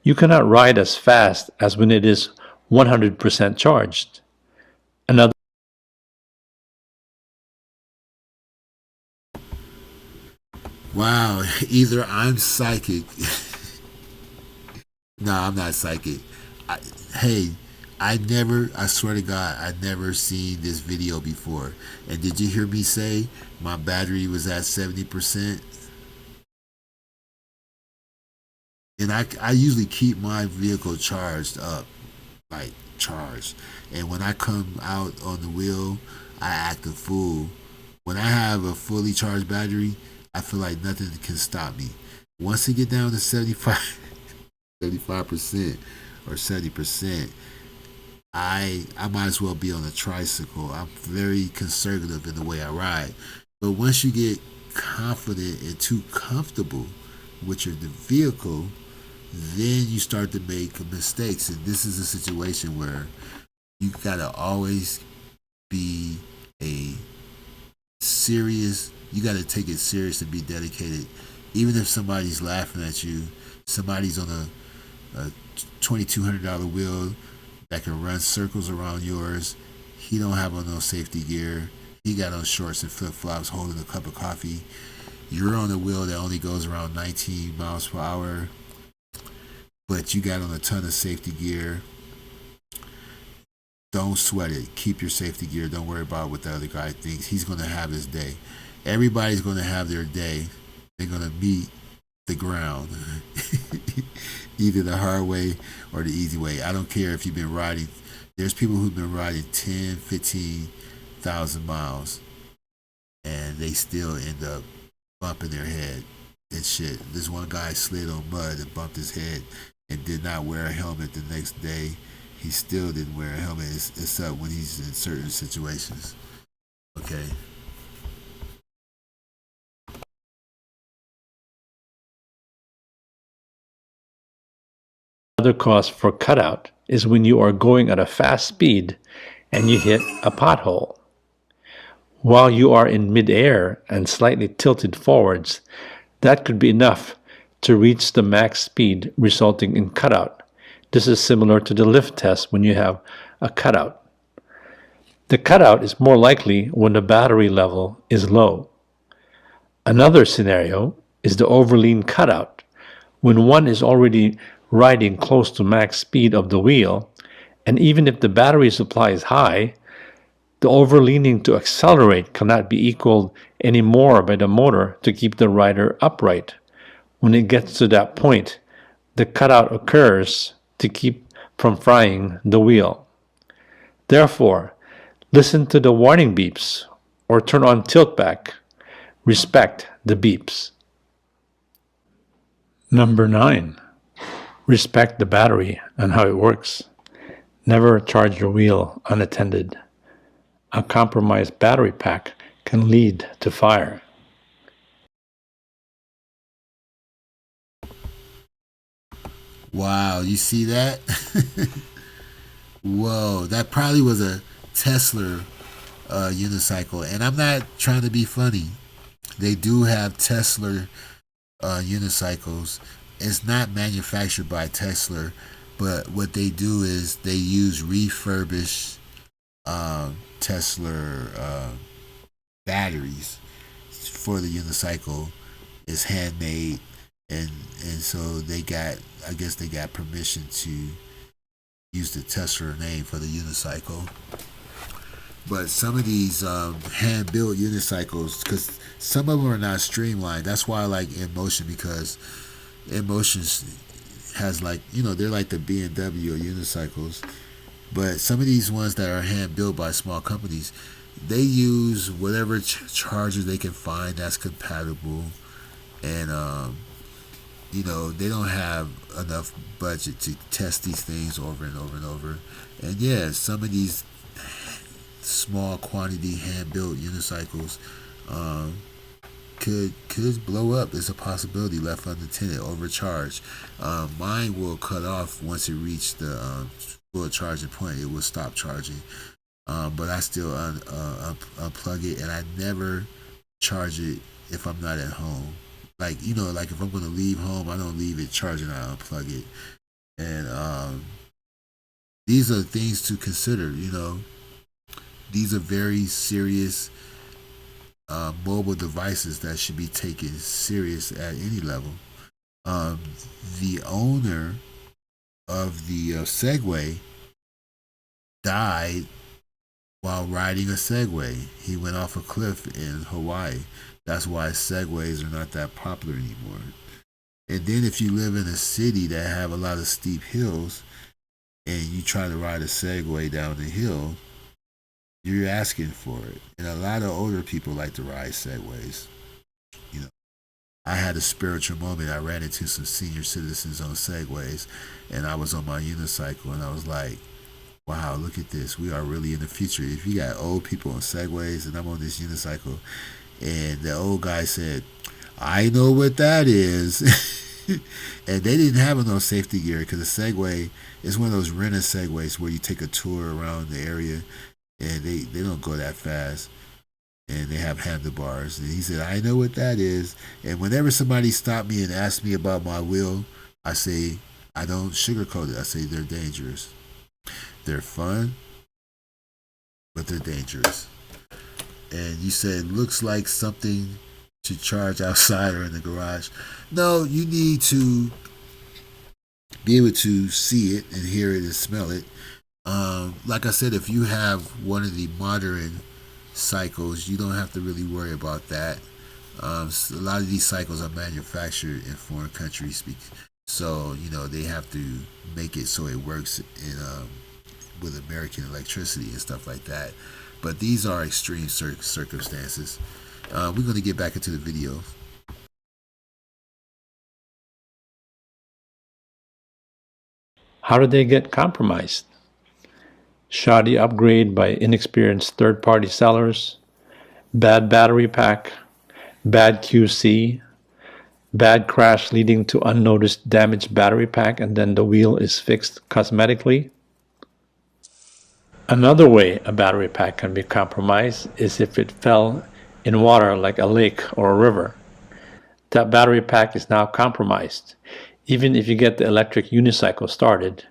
you cannot ride as fast as when it is 100% charged. Another Wow, either I'm psychic. No, I'm not psychic. Hey, I swear to God, I never seen this video before. And did you hear me say my battery was at 70%? And I usually keep my vehicle charged up, like charged. And when I come out on the wheel, I act a fool. When I have a fully charged battery, I feel like nothing can stop me. Once it get down to 75% or 70%, I might as well be on a tricycle. I'm very conservative in the way I ride. But once you get confident and too comfortable with your vehicle, then you start to make mistakes. And this is a situation where you gotta always be a serious. You gotta take it serious and be dedicated. Even if somebody's laughing at you, somebody's on a $2,200 wheel that can run circles around yours. He don't have on no safety gear. He got on shorts and flip flops, holding a cup of coffee. You're on a wheel that only goes around 19 miles per hour, but you got on a ton of safety gear. Don't sweat it. Keep your safety gear. Don't worry about what the other guy thinks. He's going to have his day. Everybody's going to have their day. They're going to meet the ground. Either the hard way or the easy way. I don't care if you've been riding. There's people who've been riding 10, 15,000 miles and they still end up bumping their head and shit. This one guy slid on mud and bumped his head and did not wear a helmet the next day. He still didn't wear a helmet, except when he's in certain situations. Okay. Another cause for cutout is when you are going at a fast speed and you hit a pothole. While you are in midair and slightly tilted forwards, that could be enough to reach the max speed, resulting in cutout. This is similar to the lift test when you have a cutout. The cutout is more likely when the battery level is low. Another scenario is the overlean cutout, when one is already riding close to max speed of the wheel, and even if the battery supply is high, the overleaning to accelerate cannot be equaled anymore by the motor to keep the rider upright. When it gets to that point, the cutout occurs to keep from frying the wheel. Therefore, listen to the warning beeps or turn on tilt back. Respect the beeps. Number 9. Respect the battery and how it works. Never charge your wheel unattended. A compromised battery pack can lead to fire. Wow, you see that? Whoa, that probably was a Tesla unicycle. And I'm not trying to be funny. They do have Tesla unicycles. It's not manufactured by Tesla, but what they do is they use refurbished Tesla batteries for the unicycle. It's handmade, and so they got, I guess they got permission to use the Tesla name for the unicycle. But some of these hand built unicycles, because some of them are not streamlined. That's why I like In Motion, because In Motion's has, like, they're like the BMW of unicycles. But some of these ones that are hand built by small companies, they use whatever charger they can find that's compatible, and they don't have enough budget to test these things over and over and over. And yeah, some of these small quantity hand built unicycles um, could blow up. There's a possibility left unattended, overcharged. Mine will cut off once it reached the full charging point. It will stop charging. But I still unplug it, and I never charge it if I'm not at home. Like if I'm gonna leave home, I don't leave it charging. I unplug it, and these are things to consider. These are very serious mobile devices that should be taken serious at any level. Um, the owner of the Segway died while riding a Segway. He went off a cliff in Hawaii. That's why Segways are not that popular anymore. And then if you live in a city that have a lot of steep hills and you try to ride a Segway down the hill, you're asking for it. And a lot of older people like to ride Segways. You know, I had a spiritual moment. I ran into some senior citizens on Segways, and I was on my unicycle, and I was like, wow, look at this. We are really in the future. If you got old people on Segways and I'm on this unicycle, and the old guy said, I know what that is. And they didn't have no safety gear, because a Segway is one of those rented Segways where you take a tour around the area, and they don't go that fast, and they have handlebars. And he said, I know what that is. And whenever somebody stopped me and asked me about my wheel, I say, I don't sugarcoat it. I say they're dangerous. They're fun, but they're dangerous. And you said, looks like something to charge outside or in the garage. No, you need to be able to see it and hear it and smell it. Like I said, if you have one of the modern cycles, you don't have to really worry about that. A lot of these cycles are manufactured in foreign countries, so they have to make it so it works in with American electricity and stuff like that. But these are extreme circumstances. We're going to get back into the video. How did they get compromised? Shoddy upgrade by inexperienced third-party sellers, bad battery pack, bad QC, bad crash leading to unnoticed damaged battery pack, and then the wheel is fixed cosmetically. Another way a battery pack can be compromised is if it fell in water like a lake or a river. That battery pack is now compromised. Even if you get the electric unicycle started,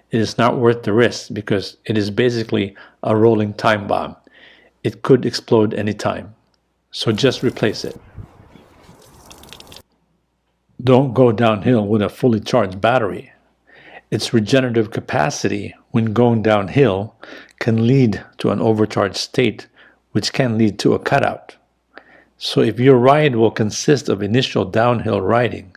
it is not worth the risk, because it is basically a rolling time bomb. It could explode anytime. So just replace it. Don't go downhill with a fully charged battery. Its regenerative capacity when going downhill can lead to an overcharged state, which can lead to a cutout. So if your ride will consist of initial downhill riding,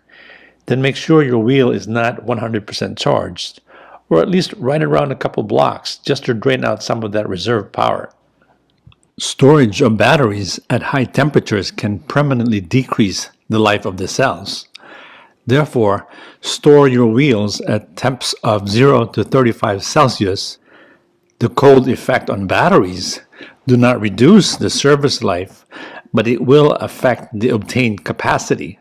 then make sure your wheel is not 100% charged, or at least ride around a couple blocks just to drain out some of that reserve power. Storage of batteries at high temperatures can permanently decrease the life of the cells. Therefore, store your wheels at temps of 0 to 35 Celsius. The cold effect on batteries do not reduce the service life, but it will affect the obtained capacity.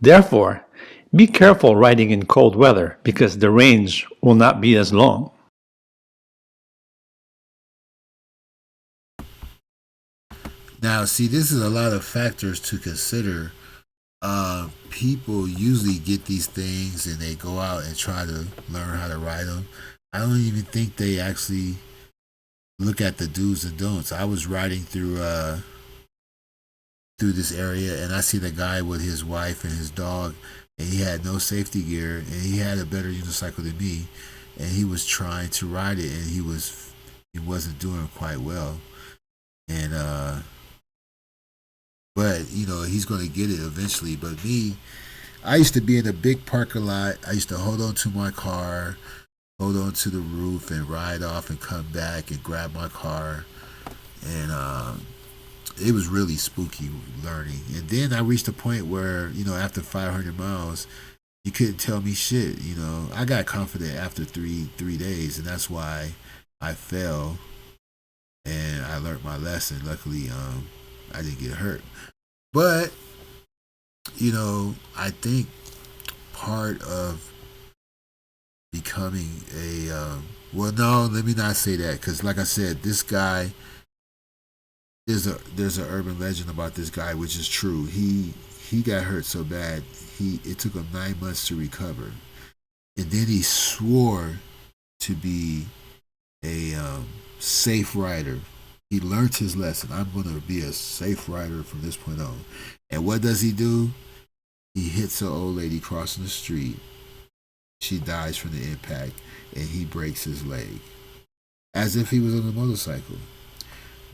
Therefore, be careful riding in cold weather, because the range will not be as long. Now, see, this is a lot of factors to consider. People usually get these things and they go out and try to learn how to ride them. I don't even think they actually look at the do's and don'ts. I was riding through this area, and I see the guy with his wife and his dog, and he had no safety gear, and he had a better unicycle than me, and he was trying to ride it, and he wasn't doing quite well. and but he's gonna get it eventually. But me, I used to be in a big parking lot. I used to hold on to my car, hold on to the roof, and ride off and come back and grab my car, and it was really spooky learning. And then I reached a point where after 500 miles, you couldn't tell me shit. I got confident after three days, and that's why I fell and I learned my lesson. Luckily, I didn't get hurt. But I think part of becoming a well, no, let me not say that, because like I said, this guy, there's a urban legend about this guy, which is true. He got hurt so bad, it took him 9 months to recover, and then he swore to be a safe rider. He learned his lesson. I'm going to be a safe rider from this point on. And what does he do? He hits an old lady crossing the street. She dies from the impact, and he breaks his leg, as if he was on a motorcycle.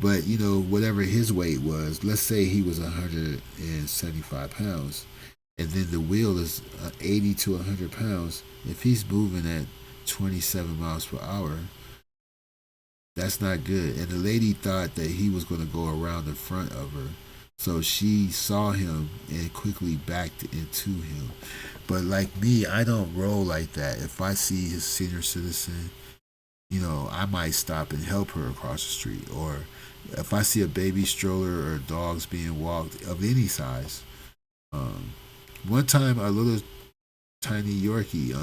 But whatever his weight was, let's say he was 175 pounds, and then the wheel is 80 to 100 pounds. If he's moving at 27 miles per hour, that's not good. And the lady thought that he was going to go around the front of her. So she saw him and quickly backed into him. But like me, I don't roll like that. If I see a senior citizen, I might stop and help her across the street. Or if I see a baby stroller or dogs being walked of any size. One time, a little tiny Yorkie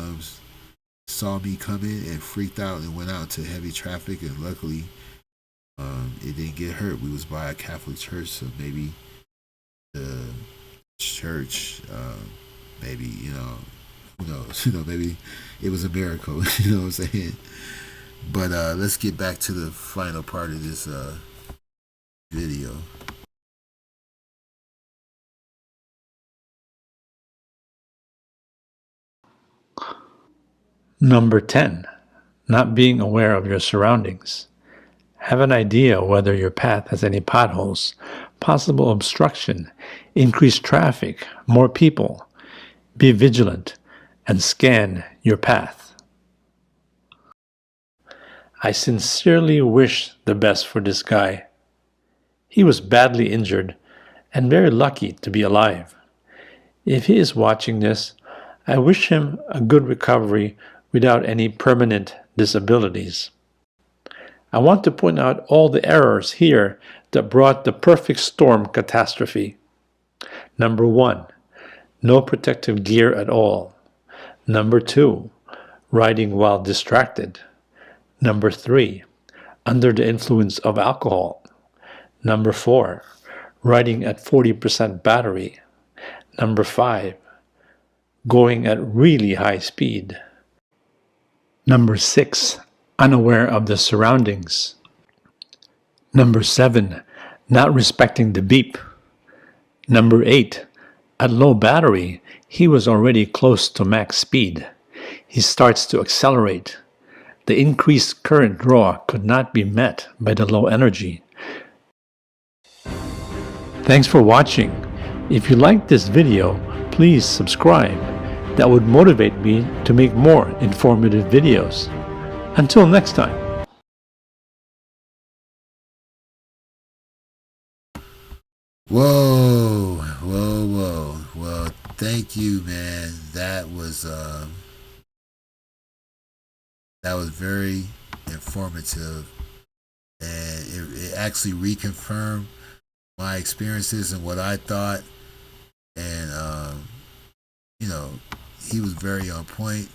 saw me coming and freaked out and went out to heavy traffic, and luckily it didn't get hurt. We was by a Catholic church, so maybe the church, maybe who knows, maybe it was a miracle. You know what I'm saying? But let's get back to the final part of this video. Number 10. Not being aware of your surroundings. Have an idea whether your path has any potholes, possible obstruction, increased traffic, more people. Be vigilant and scan your path. I sincerely wish the best for this guy. He was badly injured and very lucky to be alive. If he is watching this, I wish him a good recovery without any permanent disabilities. I want to point out all the errors here that brought the perfect storm catastrophe. Number 1, no protective gear at all. Number 2, riding while distracted. Number 3, under the influence of alcohol. Number 4, riding at 40% battery. Number 5, going at really high speed. Number 6, unaware of the surroundings. Number 7, not respecting the beep. Number 8, at low battery, he was already close to max speed. He starts to accelerate. The increased current draw could not be met by the low energy. Thanks for watching. If you liked this video, please subscribe. That would motivate me to make more informative videos. Until next time. Whoa, whoa, whoa. Well, thank you, man. That was very informative, and it actually reconfirmed my experiences and what I thought. And he was very on point.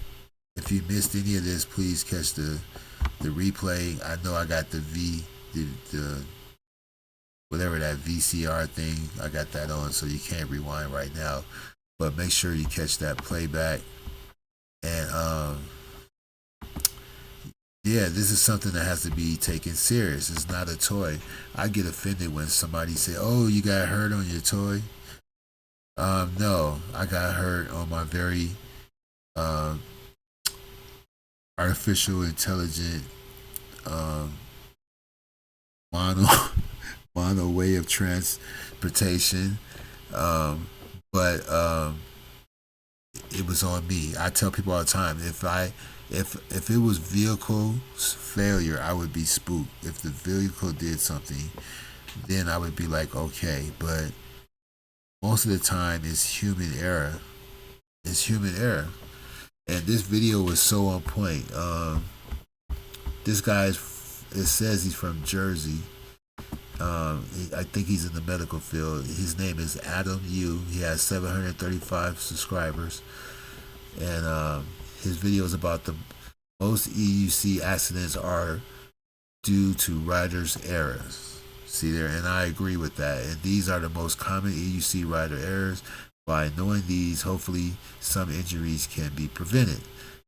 If you missed any of this, please catch the replay. I know I got the whatever that VCR thing, I got that on, so you can't rewind right now. But make sure you catch that playback. And yeah, this is something that has to be taken serious. It's not a toy. I get offended when somebody say, "Oh, you got hurt on your toy." No, I got hurt on my very artificial intelligent mono mono way of transportation. But it was on me. I tell people all the time, if it was vehicle failure, I would be spooked. If the vehicle did something, then I would be like, okay. But most of the time, it's human error. It's human error. And this video was so on point. This guy's, it says he's from Jersey. I think he's in the medical field. His name is Adam Yu. He has 735 subscribers, and his videos about the most EUC accidents are due to riders' errors. See there, and I agree with that. And these are the most common EUC rider errors. By knowing these, hopefully some injuries can be prevented.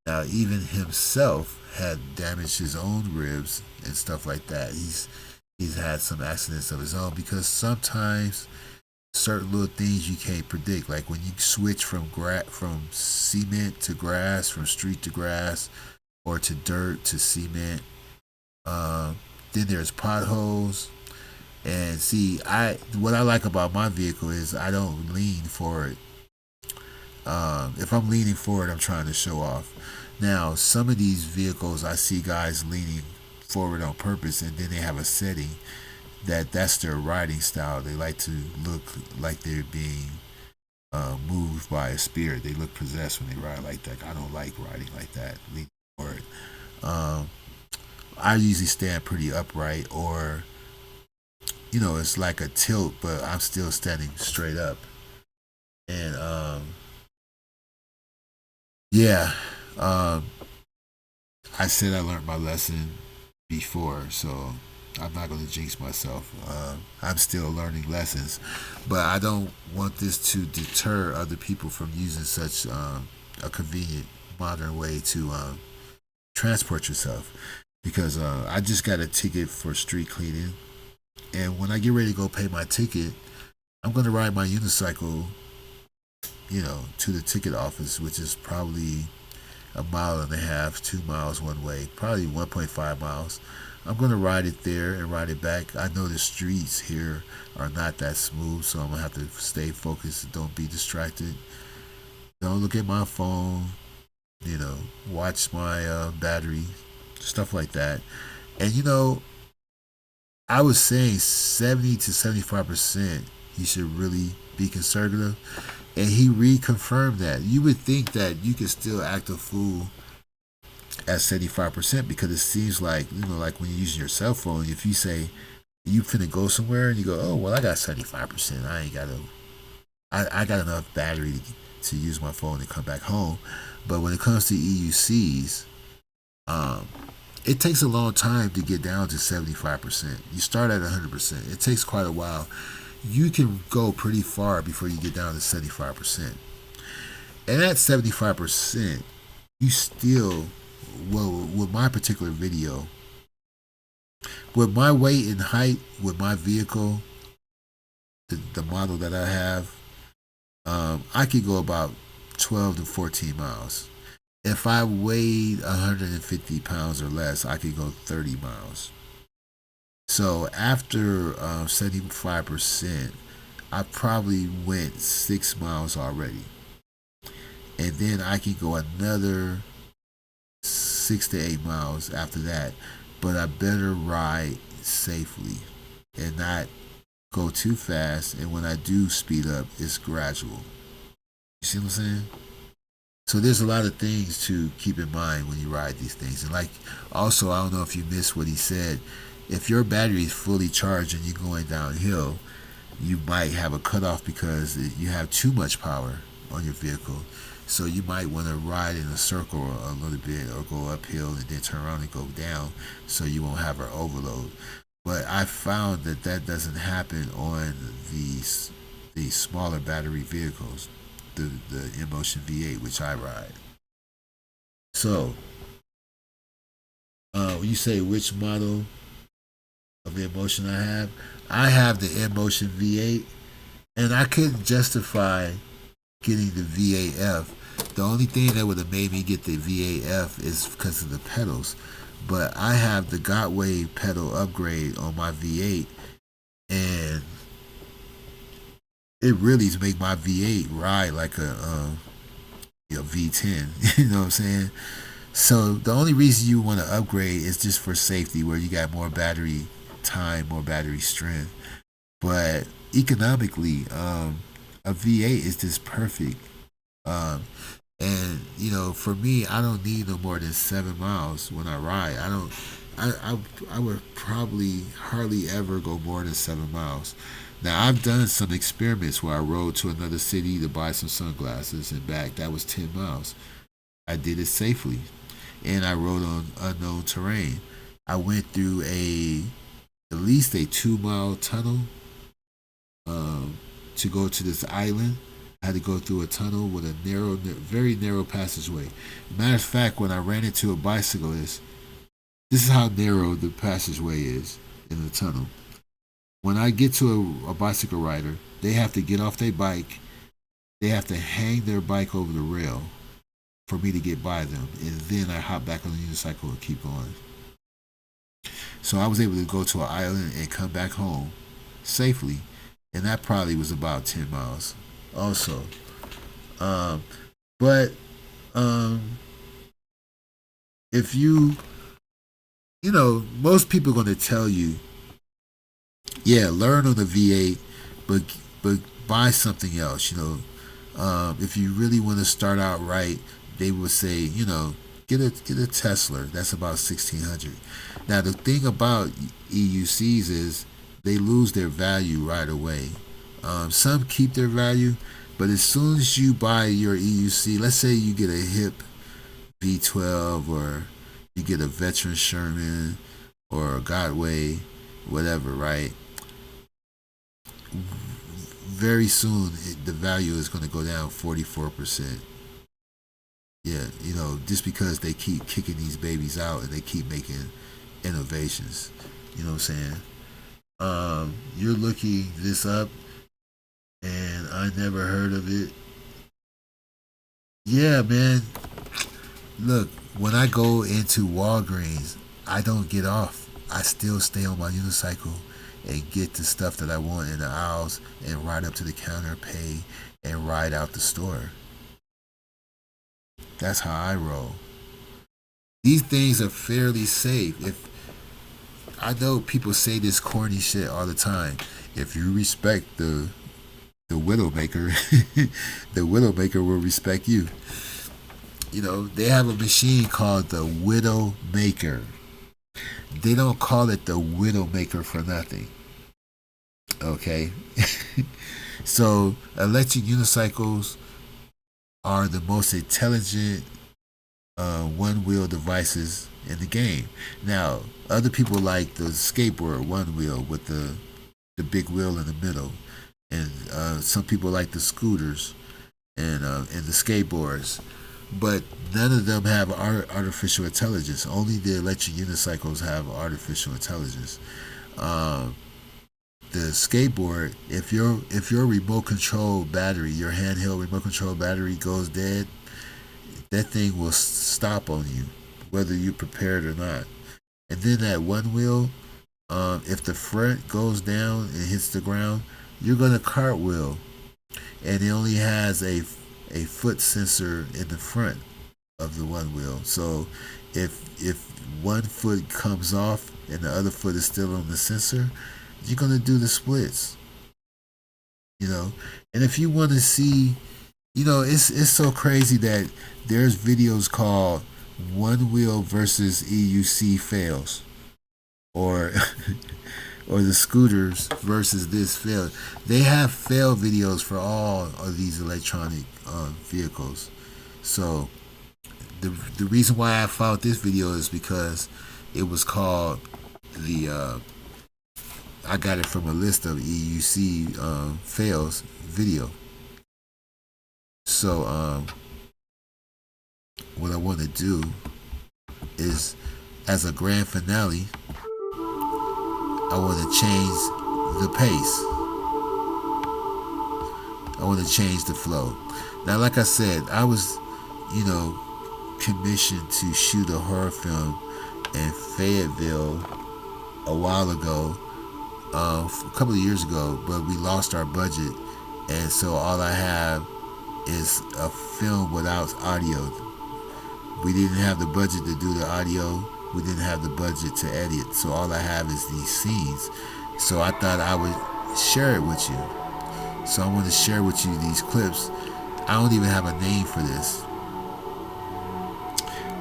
Now, even himself had damaged his own ribs and stuff like that. He's had some accidents of his own because sometimes certain little things you can't predict, like when you switch from cement to grass, from street to grass, or to dirt to cement. Then there's potholes. And see, what I like about my vehicle is I don't lean forward. If I'm leaning forward, I'm trying to show off. Now, some of these vehicles, I see guys leaning forward on purpose, and then they have a setting that's their riding style. They like to look like they're being moved by a spirit. They look possessed when they ride like that. I don't like riding like that, leaning forward. I usually stand pretty upright, or it's like a tilt, but I'm still standing straight up. And yeah, I said I learned my lesson before, so I'm not going to jinx myself. I'm still learning lessons, but I don't want this to deter other people from using such a convenient, modern way to transport yourself. Because I just got a ticket for street cleaning, and when I get ready to go pay my ticket, I'm going to ride my unicycle, to the ticket office, which is probably a mile and a half, 2 miles one way, probably 1.5 miles. I'm going to ride it there and ride it back. I know the streets here are not that smooth, so I'm going to have to stay focused. Don't be distracted. Don't look at my phone, watch my battery, stuff like that. And I was saying 70 to 75%, he should really be conservative. And he reconfirmed that. You would think that you could still act a fool at 75% because it seems like, like when you're using your cell phone, if you say you finna go somewhere and you go, oh, well, I got 75%. I ain't got I got enough battery to use my phone and come back home. But when it comes to EUCs, it takes a long time to get down to 75%. You start at 100%. It takes quite a while. You can go pretty far before you get down to 75%. And at 75%, you still, with my particular video, with my weight and height, with my vehicle, the model that I have, I could go about 12 to 14 miles. If I weighed 150 pounds or less, I could go 30 miles. So after 75%, I probably went 6 miles already. And then I can go another 6 to 8 miles after that. But I better ride safely and not go too fast. And when I do speed up, it's gradual. You see what I'm saying? So there's a lot of things to keep in mind when you ride these things. And also, I don't know if you missed what he said. If your battery is fully charged and you're going downhill, you might have a cutoff because you have too much power on your vehicle. So you might want to ride in a circle a little bit or go uphill and then turn around and go down so you won't have an overload. But I found that doesn't happen on these smaller battery vehicles, the InMotion V8, which I ride. So when you say which model of InMotion I have the InMotion V8, and I couldn't justify getting the VAF. The only thing that would have made me get the VAF is because of the pedals. But I have the Gotway pedal upgrade on my V8, and it really to make my V8 ride like a V10. You know what I'm saying? So the only reason you want to upgrade is just for safety, where you got more battery time, more battery strength. But economically, a V8 is just perfect. Um, and for me, I don't need no more than 7 miles when I ride. I don't. I would probably hardly ever go more than 7 miles. Now I've done some experiments where I rode to another city to buy some sunglasses and back. That was 10 miles. I did it safely, and I rode on unknown terrain. I went through at least a 2 mile tunnel to go to this island. I had to go through a tunnel with a very narrow passageway. Matter of fact, when I ran into a bicyclist, this is how narrow the passageway is in the tunnel. When I get to a bicycle rider, they have to get off their bike. They have to hang their bike over the rail for me to get by them, and then I hop back on the unicycle and keep going. So I was able to go to an island and come back home safely, and that probably was about 10 miles. Also, but if most people are going to tell you, yeah, learn on the V8, but buy something else. If you really want to start out right, they would say, get a Tesla. That's about 1,600. Now the thing about EUCs is they lose their value right away. Some keep their value, but as soon as you buy your EUC, let's say you get a hip V12 or you get a veteran Sherman or a Godway, whatever, right? Very soon the value is going to go down 44%. Yeah, just because they keep kicking these babies out and they keep making innovations. You know what I'm saying? You're looking this up, and I never heard of it. Yeah, man. Look, when I go into Walgreens, I don't get off. I still stay on my unicycle and get the stuff that I want in the aisles and ride up to the counter, pay, and ride out the store. That's how I roll. These things are fairly safe. If I know people say this corny shit all the time. If you respect the Widowmaker, the Widowmaker will respect you. They have a machine called the Widowmaker. They don't call it the Widowmaker for nothing. Okay? So, electric unicycles are the most intelligent one-wheel devices in the game. Now, other people like the skateboard one wheel with the big wheel in the middle, and some people like the scooters and the skateboards. But none of them have artificial intelligence. Only the electric unicycles have artificial intelligence. The skateboard, if your remote control battery, your handheld remote control battery goes dead, that thing will stop on you, whether you're prepared or not. And then that one wheel, if the front goes down and hits the ground, you're gonna cartwheel, and it only has a foot sensor in the front of the one wheel. So if one foot comes off and the other foot is still on the sensor, you're gonna do the splits. And if you want to see, it's so crazy that there's videos called one wheel versus EUC fails, or or the scooters versus this fail. They have fail videos for all of these electronic vehicles. So the reason why I found this video is because it was called I got it from a list of EUC fails video. So what I want to do is, as a grand finale, I want to change the pace. I want to change the flow. Now, like I said, I was, commissioned to shoot a horror film in Fayetteville a while ago a couple of years ago, but we lost our budget, and so all I have is a film without audio. We didn't have the budget to do the audio. We didn't have the budget to edit, so all I have is these scenes. So I thought I would share it with you. So I want to share with you these clips. I don't even have a name for this,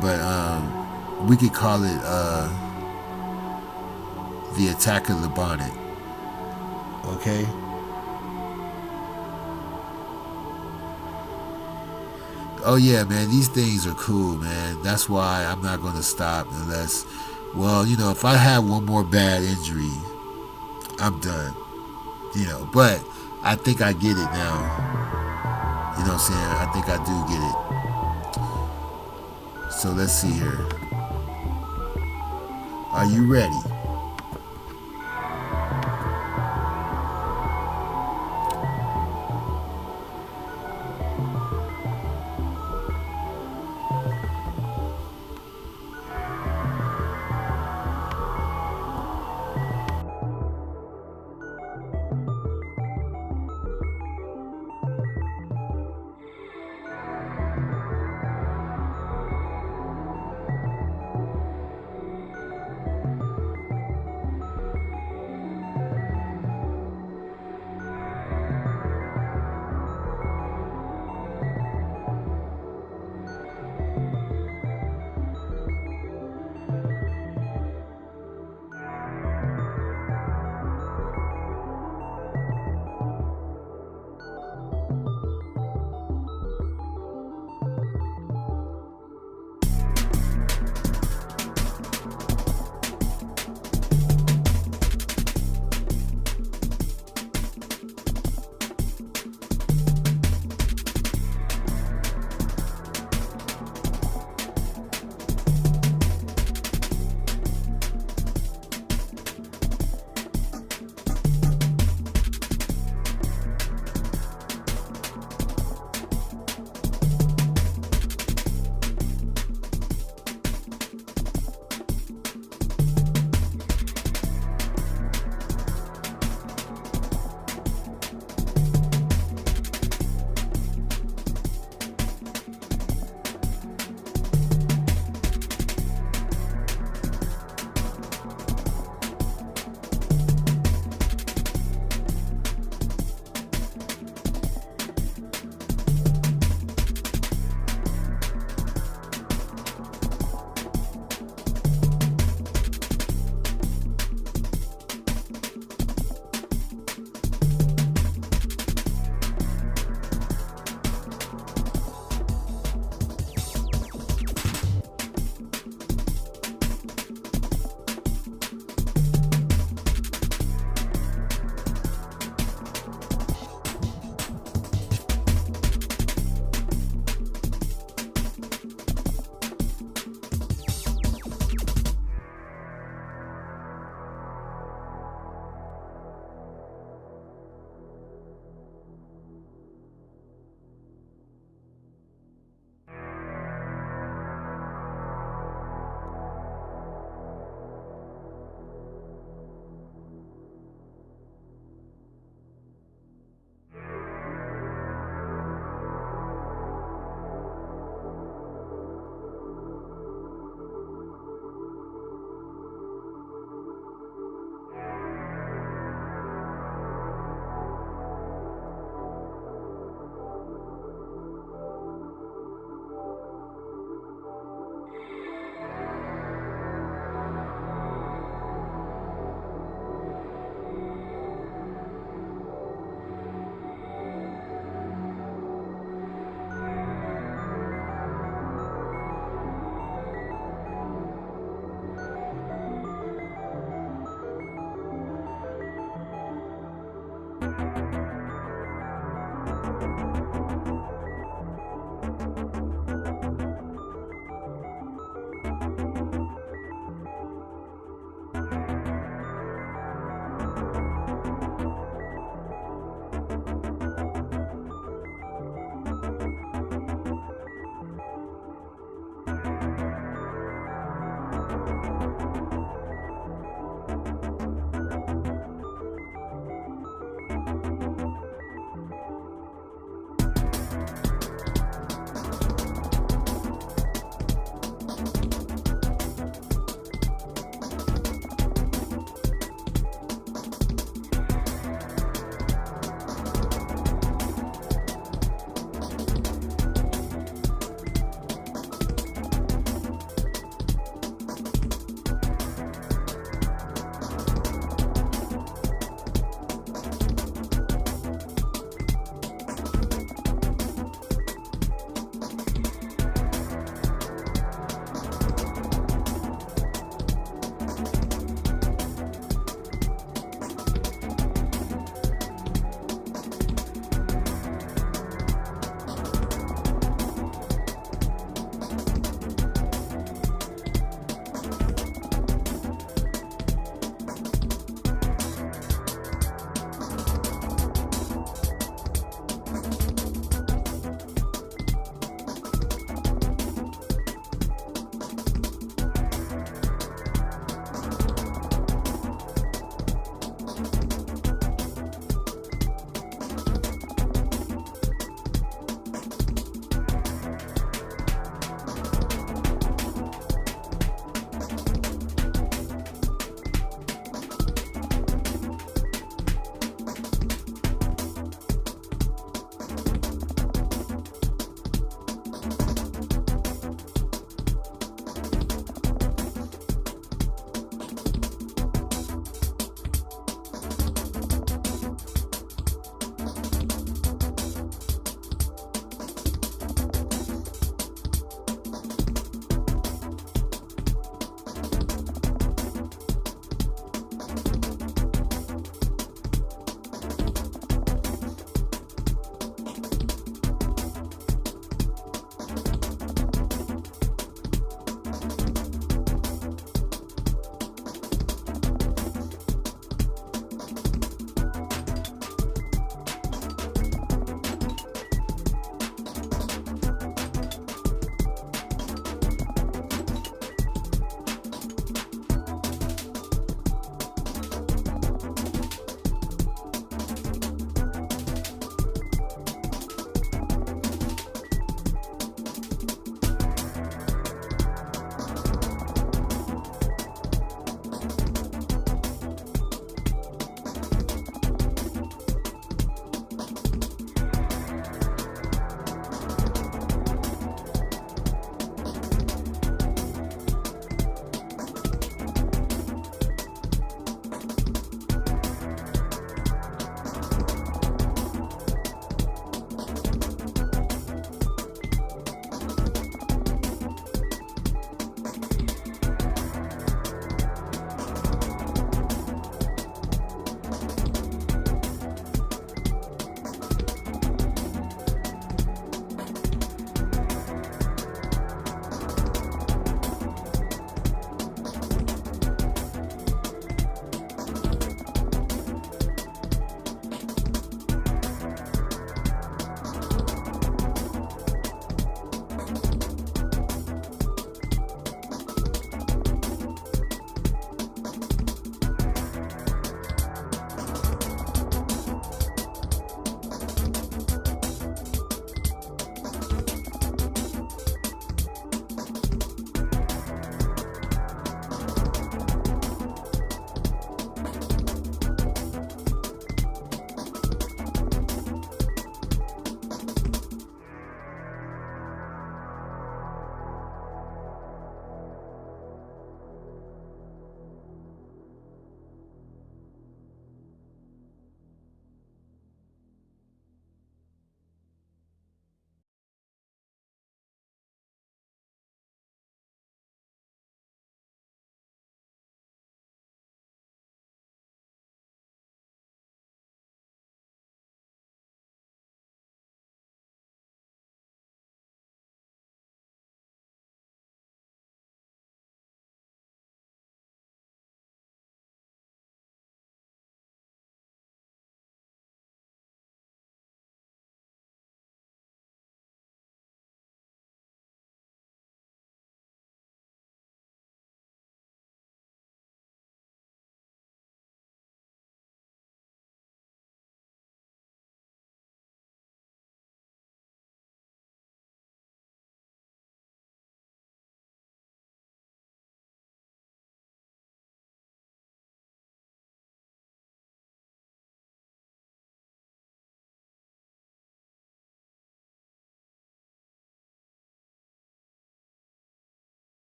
but we could call it the Attack of the Bonnet. Okay. Oh yeah, man, these things are cool, man. That's why I'm not going to stop unless, well, if I have one more bad injury, I'm done. But I think I get it now. You know what I'm saying? I think I do get it. So let's see here. Are you ready?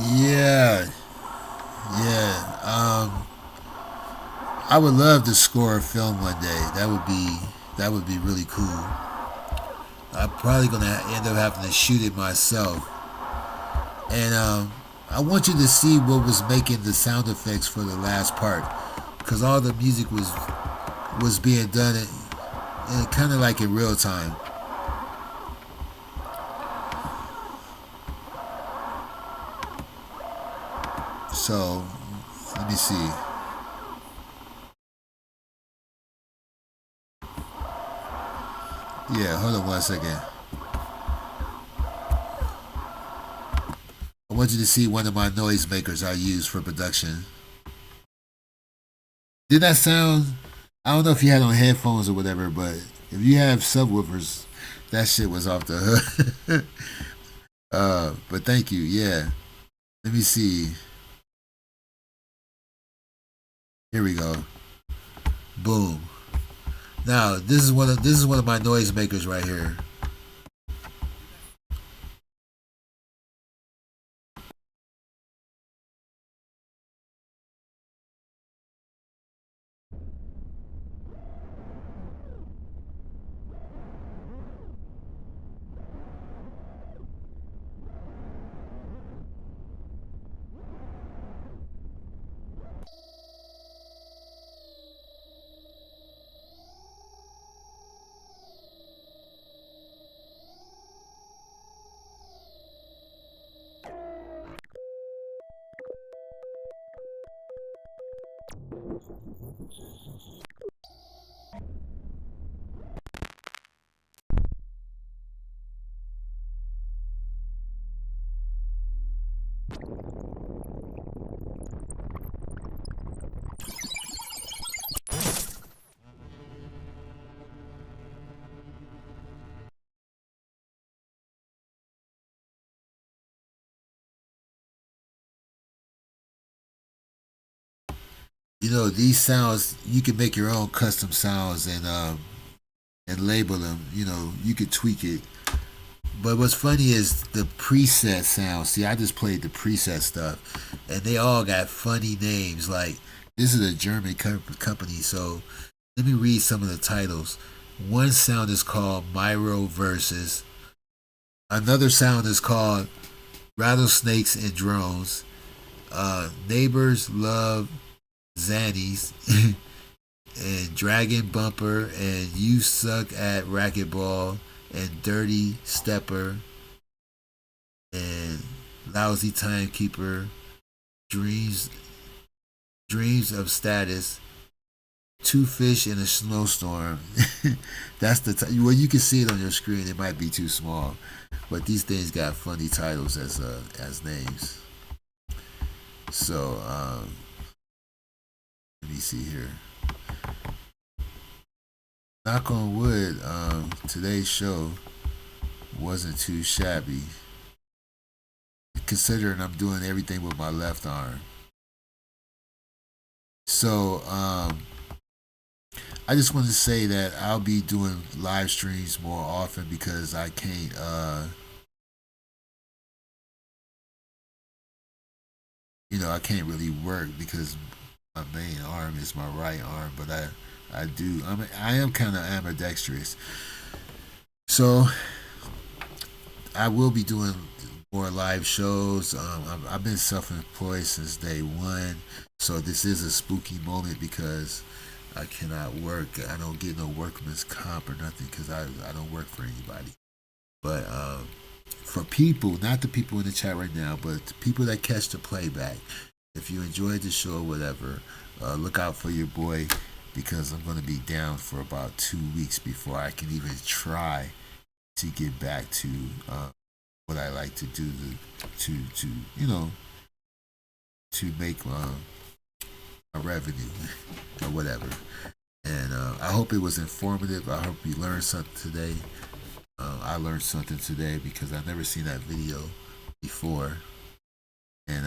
Yeah, yeah. I would love to score a film one day. That would be really cool. I'm probably gonna end up having to shoot it myself. And I want you to see what was making the sound effects for the last part, because all the music was being done in kind of like in real time. So let me see. Yeah, hold on one second. I want you to see one of my noise makers I use for production. Did that sound? I don't know if you had on headphones or whatever, but if you have subwoofers, that shit was off the hook. But thank you. Yeah. Let me see. Here we go. Boom. Now this is one of my noise makers right here. You know, these sounds you can make your own custom sounds and label them. You know, you could tweak it. But what's funny is the preset sounds. See, I just played the preset stuff, and they all got funny names. Like this is a German company, so let me read some of the titles. One sound is called Myro Versus. Another sound is called Rattlesnakes and Drones. Neighbors Love Zannies and Dragon Bumper and You Suck at Racquetball and Dirty Stepper and Lousy Timekeeper, Dreams Dreams of Status, Two Fish in a Snowstorm. That's well, you can see it on your screen. It might be too small, but these things got funny titles as names. So let me see here. Knock on wood. Today's show wasn't too shabby, considering I'm doing everything with my left arm. So I just want to say that I'll be doing live streams more often because I can't. I can't really work because my main arm is my right arm, but I do. I am kind of ambidextrous, so I will be doing more live shows. I've been self-employed since day one, so this is a spooky moment because I cannot work. I don't get no workman's comp or nothing because I don't work for anybody. But for people, not the people in the chat right now, but the people that catch the playback, if you enjoyed the show or whatever, look out for your boy because I'm going to be down for about 2 weeks before I can even try to get back to what I like to do to to make a revenue or whatever. And I hope it was informative. I hope you learned something today. I learned something today because I've never seen that video before. And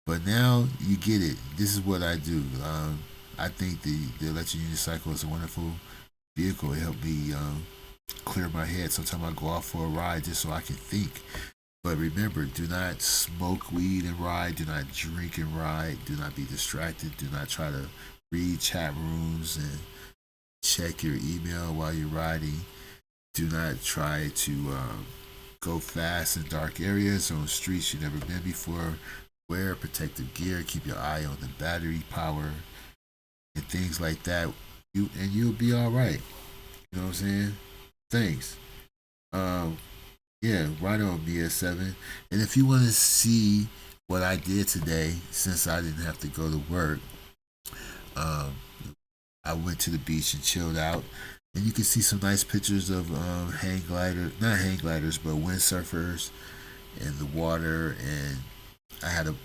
but now you get it. This is what I do. I think the electric unicycle is a wonderful vehicle. It helped me clear my head. Sometimes I go off for a ride just so I can think. But remember, do not smoke weed and ride. Do not drink and ride. Do not be distracted. Do not try to read chat rooms and check your email while you're riding. Do not try to go fast in dark areas or on streets you've never been before. Wear protective gear. Keep your eye on the battery power and things like that. You'll be all right. You know what I'm saying? Thanks. Um, yeah, right on BS7. And if you want to see what I did today, since I didn't have to go to work, um, I went to the beach and chilled out. And you can see some nice pictures of hang gliders, not hang gliders, but windsurfers and the water. And I had a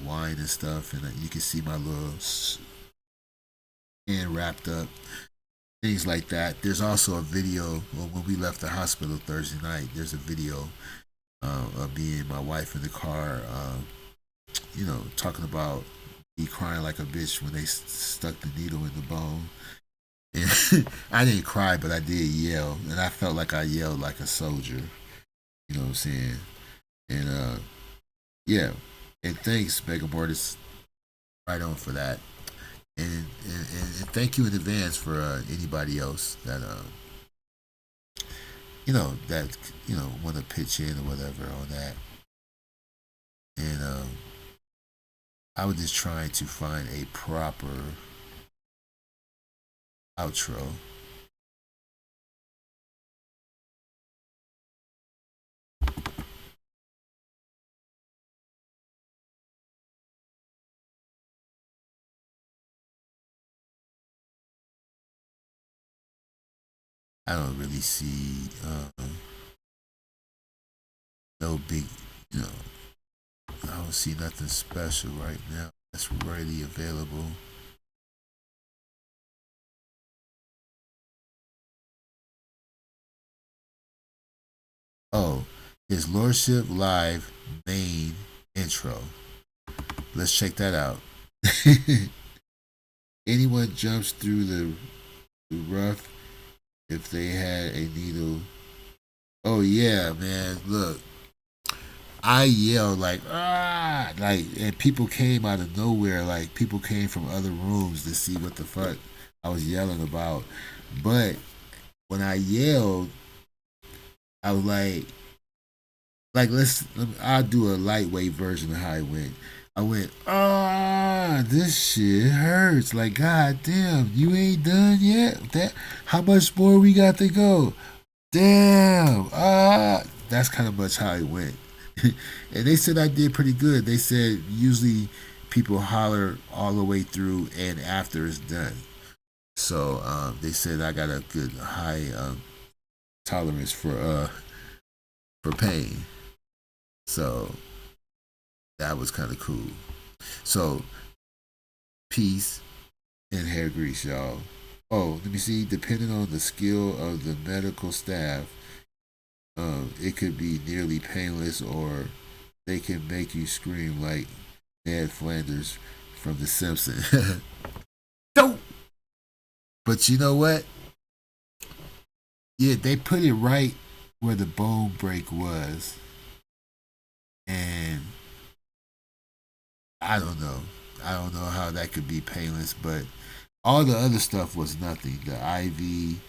wine and stuff, and you can see my little hand wrapped up, things like that. There's also a video when we left the hospital Thursday night. There's a video of me and my wife in the car, talking about me crying like a bitch when they stuck the needle in the bone. And I didn't cry, but I did yell, and I felt like I yelled like a soldier. You know what I'm saying? And yeah, and thanks, Mega Mortis, right on for that. And thank you in advance for anybody else that want to pitch in or whatever on that. And I was just trying to find a proper outro. I don't really see no big, I don't see nothing special right now that's readily available. Oh, his Lordship Live main intro. Let's check that out. Anyone jumps through the rough if they had a needle. Oh yeah, man. Look, I yelled like ah, and people came out of nowhere. Like people came from other rooms to see what the fuck I was yelling about. But when I yelled, I was like I'll do a lightweight version of how it went. I went, this shit hurts. Like, god damn, you ain't done yet? How much more we got to go? Damn, that's kind of much how it went. And they said I did pretty good. They said usually people holler all the way through and after it's done. So they said I got a good high tolerance for pain. So that was kind of cool. So peace and hair grease, y'all. Oh, let me see. Depending on the skill of the medical staff, it could be nearly painless, or they can make you scream like Ned Flanders from The Simpsons. Don't. But you know what? Yeah, they put it right where the bone break was, and I don't know. I don't know how that could be painless, but all the other stuff was nothing. The IV,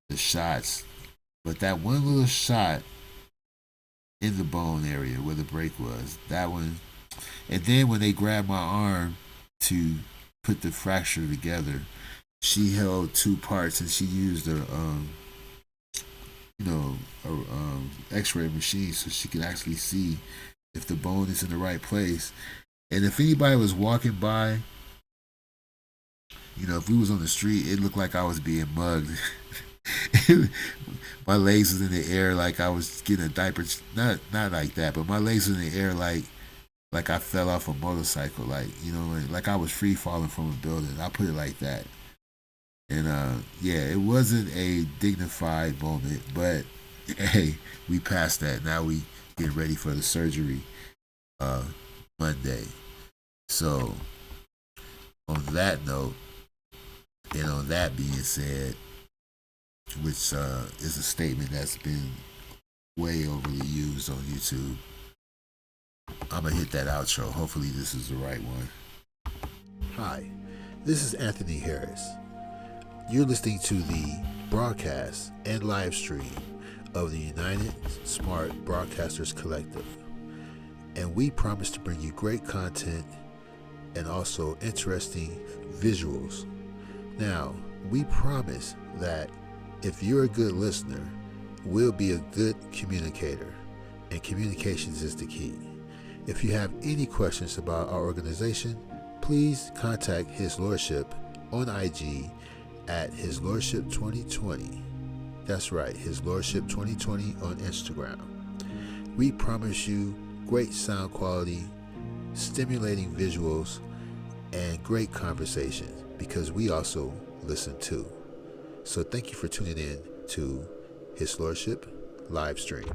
the shots, but that one little shot in the bone area where the break was, that one. And then when they grabbed my arm to put the fracture together, she held two parts and she used a X-ray machine so she could actually see if the bone is in the right place. And if anybody was walking by, if we was on the street, it looked like I was being mugged. My legs was in the air like I was getting a diaper. Not like that, but my legs was in the air like I fell off a motorcycle. Like I was free falling from a building. I put it like that. And it wasn't a dignified moment, but hey, we passed that. Now we get ready for the surgery Monday. So on that note, and on that being said, which is a statement that's been way overly used on YouTube, I'm gonna hit that outro. Hopefully this is the right one. Hi, this is Anthony Harris. You're listening to the broadcast and live stream of the United Smart Broadcasters Collective. And we promise to bring you great content and also interesting visuals. Now, we promise that if you're a good listener, we'll be a good communicator, and communications is the key. If you have any questions about our organization, please contact His Lordship on IG at His Lordship 2020. That's right, His Lordship 2020 on Instagram. We promise you great sound quality, stimulating visuals, and great conversations, because we also listen too. So thank you for tuning in to His Lordship live stream.